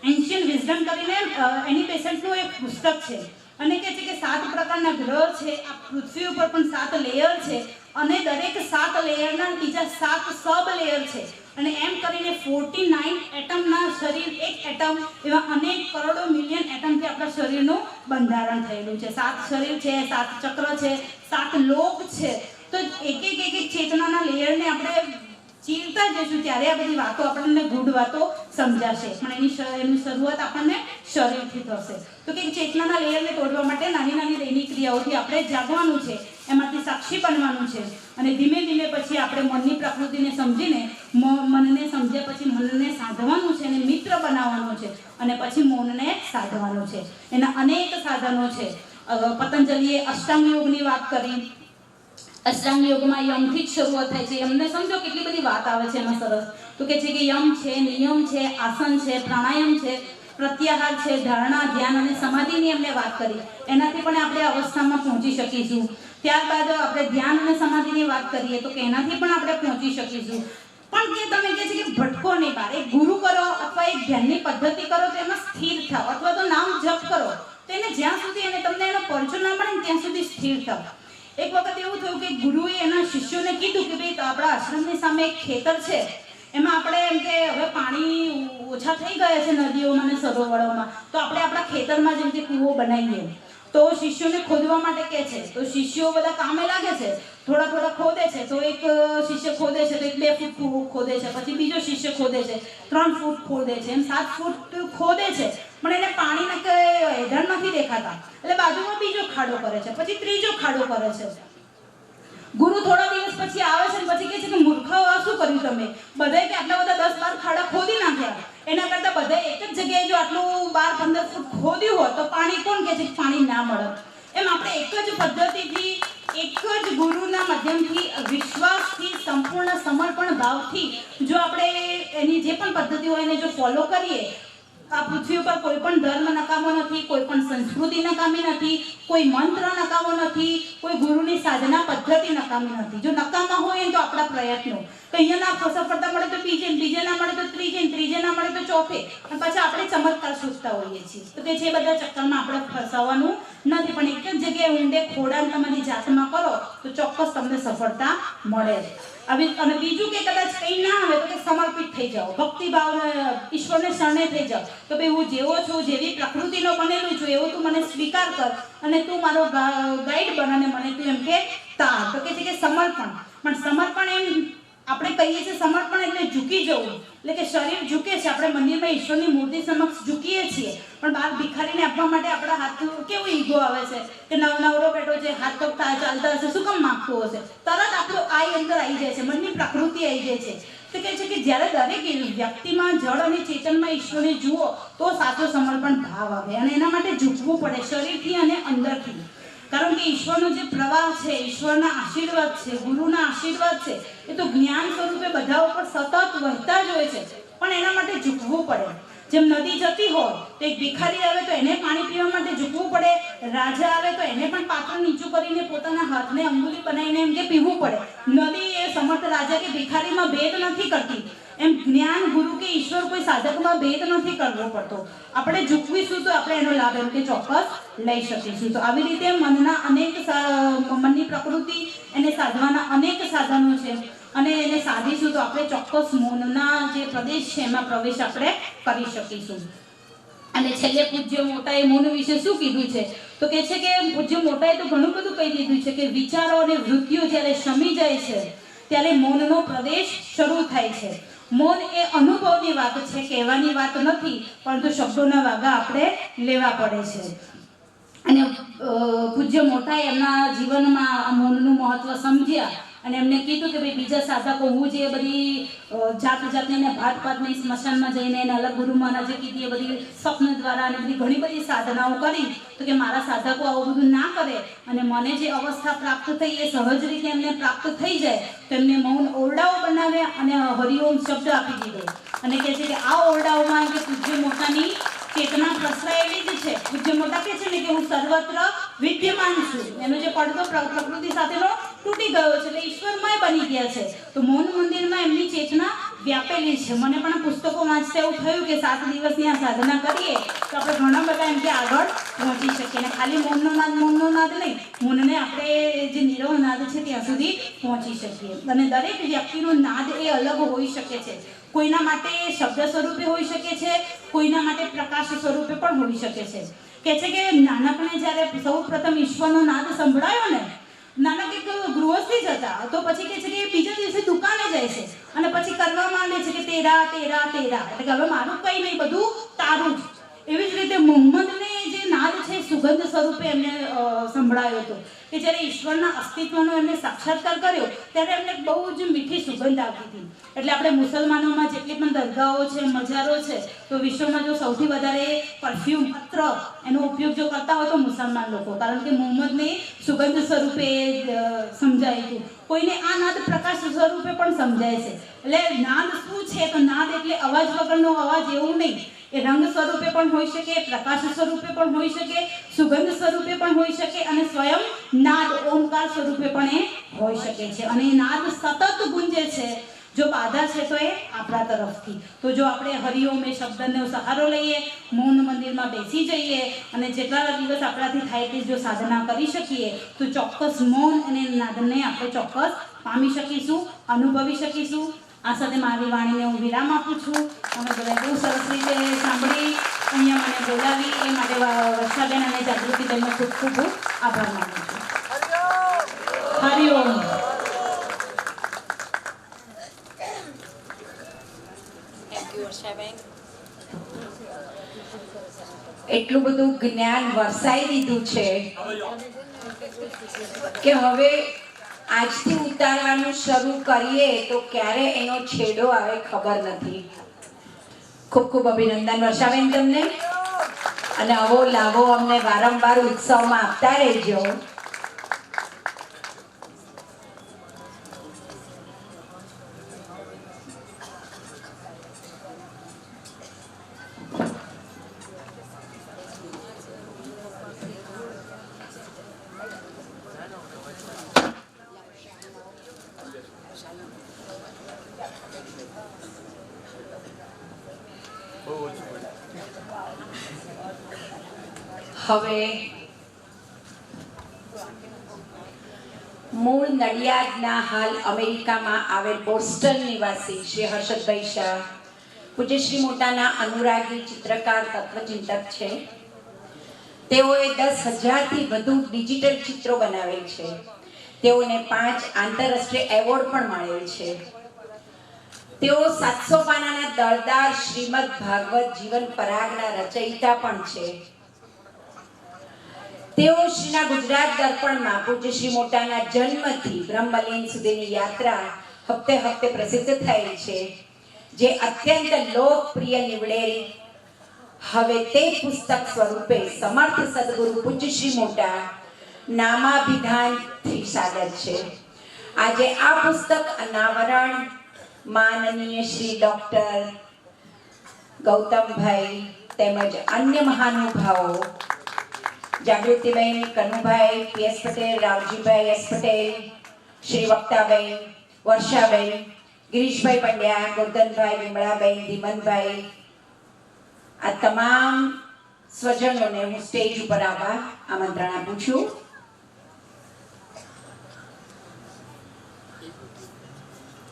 એન્શિયન્ટ વિઝડમ કરીને એની પેશન્ટનું એક પુસ્તક છે, અને કહે છે કે 7 પ્રકારના ગ્રહ છે. આ પૃથ્વી ઉપર પણ 7 લેયર છે, અને દરેક 7 લેયરના બીજા 7 સબ લેયર છે, અને એમ કરીને 49 એટમના શરીર, એક એટમ એવા અનેક કરોડો મિલિયન એટમથી આપણા શરીરનું બંધારણ થયેલું છે. 7 શરીર છે, 7 ચક્ર છે, 7 લોક છે. તો એક ચેતનાના લેયરને આપણે ચીરતા જઈશું ત્યારે આ બધી વાતો આપણને ગૂઢ વાતો સમજાશે, પણ એની શરૂઆત આપણને શરીરથી થશે. તો કે ચેતનાના લેયરને તોડવા માટે નાની નાની દૈનિક ક્રિયાઓથી આપણે જાગવાનું છે, એમાંથી સાક્ષી બનવાનું છે, અને ધીમે ધીમે પછી આપણે મનની પ્રકૃતિને સમજીને મનને સમજ્યા પછી મનને સાધવાનું છે, અને મિત્ર બનાવવાનું છે, અને પછી મૌનને સાધવાનું છે. એના અનેક સાધનો છે. પતંજલિએ અષ્ટાંગ યોગની વાત કરી. અષ્ટાંગ યોગમાં યમથી જ શરૂઆત થાય છે. યમને સમજો કેટલી બધી વાત આવે છે એમાં સરસ. તો કે છે કે યમ છે, નિયમ છે, આસન છે, પ્રાણાયામ છે, પ્રત્યાહાર છે, ધારણા, ધ્યાન અને સમાધિની એમને વાત કરી. એનાથી પણ આપણે અવસ્થામાં પહોંચી શકીશું. ત્યારબાદ આપણે ધ્યાન અને સમાધિની વાત કરીએ તો કે એનાથી પણ આપણે પહોંચી શકીશું. પણ કે તમે કહે છે કે ભટકો નહીં બહાર, એક ગુરુ કરો અથવા એક ધ્યાનની પદ્ધતિ કરો તો એમાં સ્થિર થાવ, અથવા તો નામ જપ કરો તો એને જ્યાં સુધી એને તમને એનો પરચો ના મળે ને ત્યાં સુધી સ્થિર થાવ. એક વખત એવું થયું કે ગુરુએ એના શિષ્યોને કીધું કે ભાઈ આપણા આશ્રમની સામે એક ખેતર છે, એમાં આપણે એમ કે હવે પાણી ઓછા થઈ ગયા છે નદીઓમાં અને સરોવરોમાં, તો આપણે આપણા ખેતરમાં જેમ કે કૂવો બનાવીએ. તો શિષ્યોને ખોદવા માટે કહે છે. તો શિષ્યો બધા કામે લાગે છે, થોડા થોડા ખોદે છે. તો એક શિષ્ય ખોદે છે તો એક 2 ફૂટ ખોદે છે, પછી બીજો શિષ્ય ખોદે છે 3 ફૂટ ખોદે છે, એમ 7 ફૂટ ખોદે છે. પણ એને પાણીના હેઠળ નથી દેખાતા, એટલે બાજુમાં બીજો ખાડો કરે છે, પછી ત્રીજો ખાડો કરે છે. ગુરુ થોડા દિવસ પછી આવે છે ને પછી કહે છે કે મૂર્ખાઓ આ શું કર્યું તમે? બધાએ કે આટલા બધા 10-12 ખાડા ખોદી નાખ્યા, એના કરતાં બધાએ એક જ જગ્યાએ જો આટલું 12-15 ફૂટ ખોદ્યું હોત તો પાણી કોણ કહે છે કે પાણી ના મળત? એમ આપણે એક જ પદ્ધતિથી, એક જ ગુરુના માધ્યમથી, વિશ્વાસથી, સંપૂર્ણ સમર્પણ ભાવથી જો આપણે એની જે પણ પદ્ધતિ હોય એને જો ફોલો કરીએ, આ પૃથ્વી ઉપર કોઈ પણ ધર્મ નકામો નથી, કોઈ પણ સંસ્કૃતિ નકામી નથી, કોઈ મંત્ર નકામો નથી, કોઈ ગુરુની સાધના પદ્ધતિ નકામી નથી. જો નકામા હોય તો આપણા પ્રયત્નો અહીંયા ના સફળતા મળે તો બીજે ના મળે તો ત્રીજે ના મળે તો ચોથે, અને પછી આપણે ચમત્કાર શોધતા હોઈએ છીએ. તો કે જે બધા ચક્કરમાં આપણે ફસાવાનું નથી, પણ એક જ જગ્યાએ ઊંડે ખોડાણ તમારી જાતમાં કરો તો ચોક્કસ તમને સફળતા મળે. અને બીજું કે કદાચ કંઈ ના આવે તો કે સમર્પિત થઈ જાઓ, ભક્તિભાવ ઈશ્વરને શરણે થઈ જાઓ. તો ભાઈ હું જેવો છું, જેવી પ્રકૃતિનો બનેલું છું એવું તું મને સ્વીકાર કર અને તું મારો ગાઈડ બન અને મને તું એમ કે તાર. તો કે છે કે સમર્પણ. પણ સમર્પણ એમ આપણે કહીએ છીએ સમર્પણ એટલે ઝૂકી જવું, એટલે કે શરીર ઝૂકે છે, આપણે મંદિરમાં ઈશ્વરની મૂર્તિ સમક્ષ ઝૂકીએ છીએ, પણ બહાર ભિખારીને આપવા માટે આપણા હાથ કેવું ઈગો આવે છે કે નવરો બેઠો છે, હાથ પગ ચાલતા હશે, શું કામ માગતો હશે? તરત આપણું અંદર આવી જાય છે, મનની પ્રકૃતિ આવી જાય છે. તો કહે છે કે જ્યારે દરેક વ્યક્તિમાં જળ અને ચેતનમાં ઈશ્વરને જુઓ તો સાચો સમર્પણ ભાવ આવે, અને એના માટે ઝૂકવું પડે શરીરથી અને અંદરથી. કારણ કે ઈશ્વરનો જે પ્રવાહ છે, ઈશ્વરના આશીર્વાદ છે, ગુરુના આશીર્વાદ છે, એ તો જ્ઞાન સ્વરૂપે બધા ઉપર સતત વહેતા જ હોય છે, પણ એના માટે ઝૂકવું પડે. જેમ નદી જતી હોય તો એક ભિખારી આવે તો એને પાણી પીવા માટે ઝૂકવું પડે, રાજા આવે તો એને પણ પાત્ર નીચું કરીને પોતાના હાથને અંગુલી બનાવીને એમ કે પીવું પડે. નદી એ સમર્થ રાજા કે ભિખારીમાં ભેદ નથી કરતી, એમ જ્ઞાન ગુરુ કે ઈશ્વર કોઈ સાધકમાં ભેદ નથી કરવો પડતો. આપણે ઝૂકવીશું તો આપણે એનો લાભ એમ કે ચોક્કસ લઈ શકીશું. તો આવી રીતે મનના મનની પ્રકૃતિ એને સાધવાના અનેક સાધનો છે, અને એને સાધીશું તો આપણે ચોક્કસ મૌનના જે પ્રદેશ છે એમાં પ્રવેશ આપણે કરી શકીશું. અને છેલ્લે પૂજ્ય મોટાએ મૌન વિશે શું કીધું છે? તો કે છે કે પૂજ્ય મોટાએ તો ઘણું બધું કહી દીધું છે કે વિચારો અને વૃત્તિઓ જ્યારે શમી જાય છે ત્યારે મૌનનો પ્રદેશ શરૂ થાય છે. મૌન એ અનુભવની વાત છે, કહેવાની વાત નથી, પરંતુ શબ્દોના વાગા આપણે લેવા પડે છે. અને પૂજ્ય મોટાએ એમના જીવનમાં આ મૌનનું મહત્વ સમજ્યા અને એમને કીધું કે ભાઈ બીજા સાધકો હું જે બધી જાતની એને ભાતની સ્મશાનમાં જઈને એને અલગ ગુરુ મહારાજે કીધી એ બધી સ્વપ્ન દ્વારા અને બધી ઘણી બધી સાધનાઓ કરી, તો કે મારા સાધકો આવું બધું ના કરે અને મને જે અવસ્થા પ્રાપ્ત થઈ એ સહજ રીતે એમને પ્રાપ્ત થઈ જાય, તો એમને મૌન ઓરડાઓ બનાવ્યા અને હરિઓમ શબ્દ આપી દીધો. અને કહે છે કે આ ઓરડાઓમાં કે પૂજ્ય મોટાની ચેતના પ્રસરાયેલી જ છે. પૂજ્ય મોટા કહે છે ને કે હું સર્વત્ર વિદ્યમાન છું, એનો જે પડદો પ્રકૃતિ સાથેનો તૂટી ગયો છે એટલે ઈશ્વરમય બની ગયા છે. તો મૌન મંદિરમાં એમની ચેતના વ્યાપેલી છે. મને પણ પુસ્તકો વાંચતા એવું થયું કે 7 દિવસની આ સાધના કરીએ તો આપણે ઘણા બધા એમ કે આગળ પહોંચી શકીએ. અને ખાલી મૌનનો નાદ નહીં, મૌનને આપણે જે નીરવ નાદ છે ત્યાં સુધી પહોંચી શકીએ. અને દરેક વ્યક્તિનો નાદ એ અલગ હોઈ શકે છે. કોઈના માટે શબ્દ સ્વરૂપે હોઈ શકે છે, કોઈના માટે પ્રકાશ સ્વરૂપે પણ હોઈ શકે છે. કહે છે કે નાનકને જ્યારે સૌ પ્રથમ ઈશ્વરનો નાદ સંભળાયો ને, નાનક એક ગૃહસ્થી જ હતા, તો પછી કહે છે કે બીજા દિવસે દુકાને જાય છે અને પછી કરવા માંડે છે કે તેરા તેરા તેરા, એટલે કે હવે મારું કંઈ નહીં, બધું તારું જ. એવી જ રીતે મોહમ્મદને જે નાદ છે સુગંધ સ્વરૂપે એમને સંભળાયો હતો કે જ્યારે ઈશ્વરના અસ્તિત્વનો એમને સાક્ષાત્કાર કર્યો ત્યારે એમને બહુ જ મીઠી સુગંધ આવતી હતી. એટલે આપણે મુસલમાનોમાં જેટલી પણ દરગાહો છે, મજારો છે, તો વિશ્વમાં જો સૌથી વધારે પરફ્યુમ અત્ર એનો ઉપયોગ જો કરતા હોય તો મુસલમાન લોકો, કારણ કે મોહમ્મદને સુગંધ સ્વરૂપે સમજાયું હતું. કોઈને આ નાદ પ્રકાશ સ્વરૂપે પણ સમજાય છે. એટલે નાદ શું છે? તો નાદ એટલે અવાજ વગરનો અવાજ એવું નહીં, એ રંગ સ્વરૂપે પણ હોઈ શકે, પ્રકાશ સ્વરૂપે પણ હોઈ શકે, સુગંધ સ્વરૂપે પણ હોઈ શકે અને સ્વયં નાદ ઓમકાર સ્વરૂપે પણ એ હોઈ શકે છે. અને એ નાદ સતત ગુંજે છે. જો બાધા છે તો એ આપણા તરફથી. તો જો આપણે હરિઓમ એ શબ્દનો સહારો લઈએ, મૌન મંદિરમાં બેસી જઈએ અને જેટલા દિવસ આપણાથી થાય તે જો સાધના કરી શકીએ તો ચોક્કસ મૌન અને નાદને આપણે ચોક્કસ પામી શકીશું, અનુભવી શકીશું. આ સાથે મારી વાણીને હું વિરામ આપું છું. અમે બધા બહુ સરસ રીતે સાંભળી અહીંયા મને બોલાવી એ માટે વર્ષાબેન અને જાગૃતિબેનનો ખૂબ ખૂબ આભાર માનું છું. હરિઓમ. એટલું બધું જ્ઞાન વરસાઈ દીધું છે કે હવે આજથી ઉતારવાનું શરૂ કરીએ તો ક્યારે એનો છેડો આવે ખબર નથી. ખૂબ ખૂબ અભિનંદન વર્ષાબેન તમને. અને આવો લાવો અમને વારંવાર ઉત્સવમાં આપતા રહેજો. હવે મૂળ નડિયાદના હાલ અમેરિકામાં આવેલ બોસ્ટન નિવાસી શ્રી હર્ષદભાઈ શાહ પૂજ્ય શ્રી મોટાના અનુરાગી ચિત્રકાર તત્વચિંતક છે. તેઓએ 10,000થી વધુ ડિજિટલ ચિત્રો બનાવેલ છે. તેઓને 5 આંતરરાષ્ટ્રીય એવોર્ડ પણ મળેલ છે. તેઓ 700 પાનાના દળદાર શ્રીમદ ભાગવત જીવન પરાગના રચયિતા પણ છે. તેઓ શ્રીના ગુજરાત દર્પણમાં પૂજ્ય શ્રી મોટાના જન્મથી બ્રહ્મલીન સુધીની યાત્રા હપ્તે હપ્તે પ્રસિદ્ધ થયેલ છે, જે અત્યંત લોકપ્રિય નીવડેલ હવે તે પુસ્તક સ્વરૂપે સમર્થ સદગુરુ પૂજ્ય શ્રી મોટા નામાભિધાનથી સાદર છે. આજે આ પુસ્તક અનાવરણ માનનીય શ્રી ડોક્ટર ગૌતમભાઈ તેમજ અન્ય મહાનુભાવો જાગૃતિબેન, કનુભાઈ, પીએસ પટેલ, રાવજીભાઈ એસ પટેલ, શ્રી વક્તાબેન, વર્ષાબેન, ગિરીશભાઈ પંડ્યા, ગોરધનભાઈ, વિમળાબેન, ધીમનભાઈ, આ તમામ સ્વજનોને હું સ્ટેજ ઉપર આવવા આમંત્રણ આપું છું.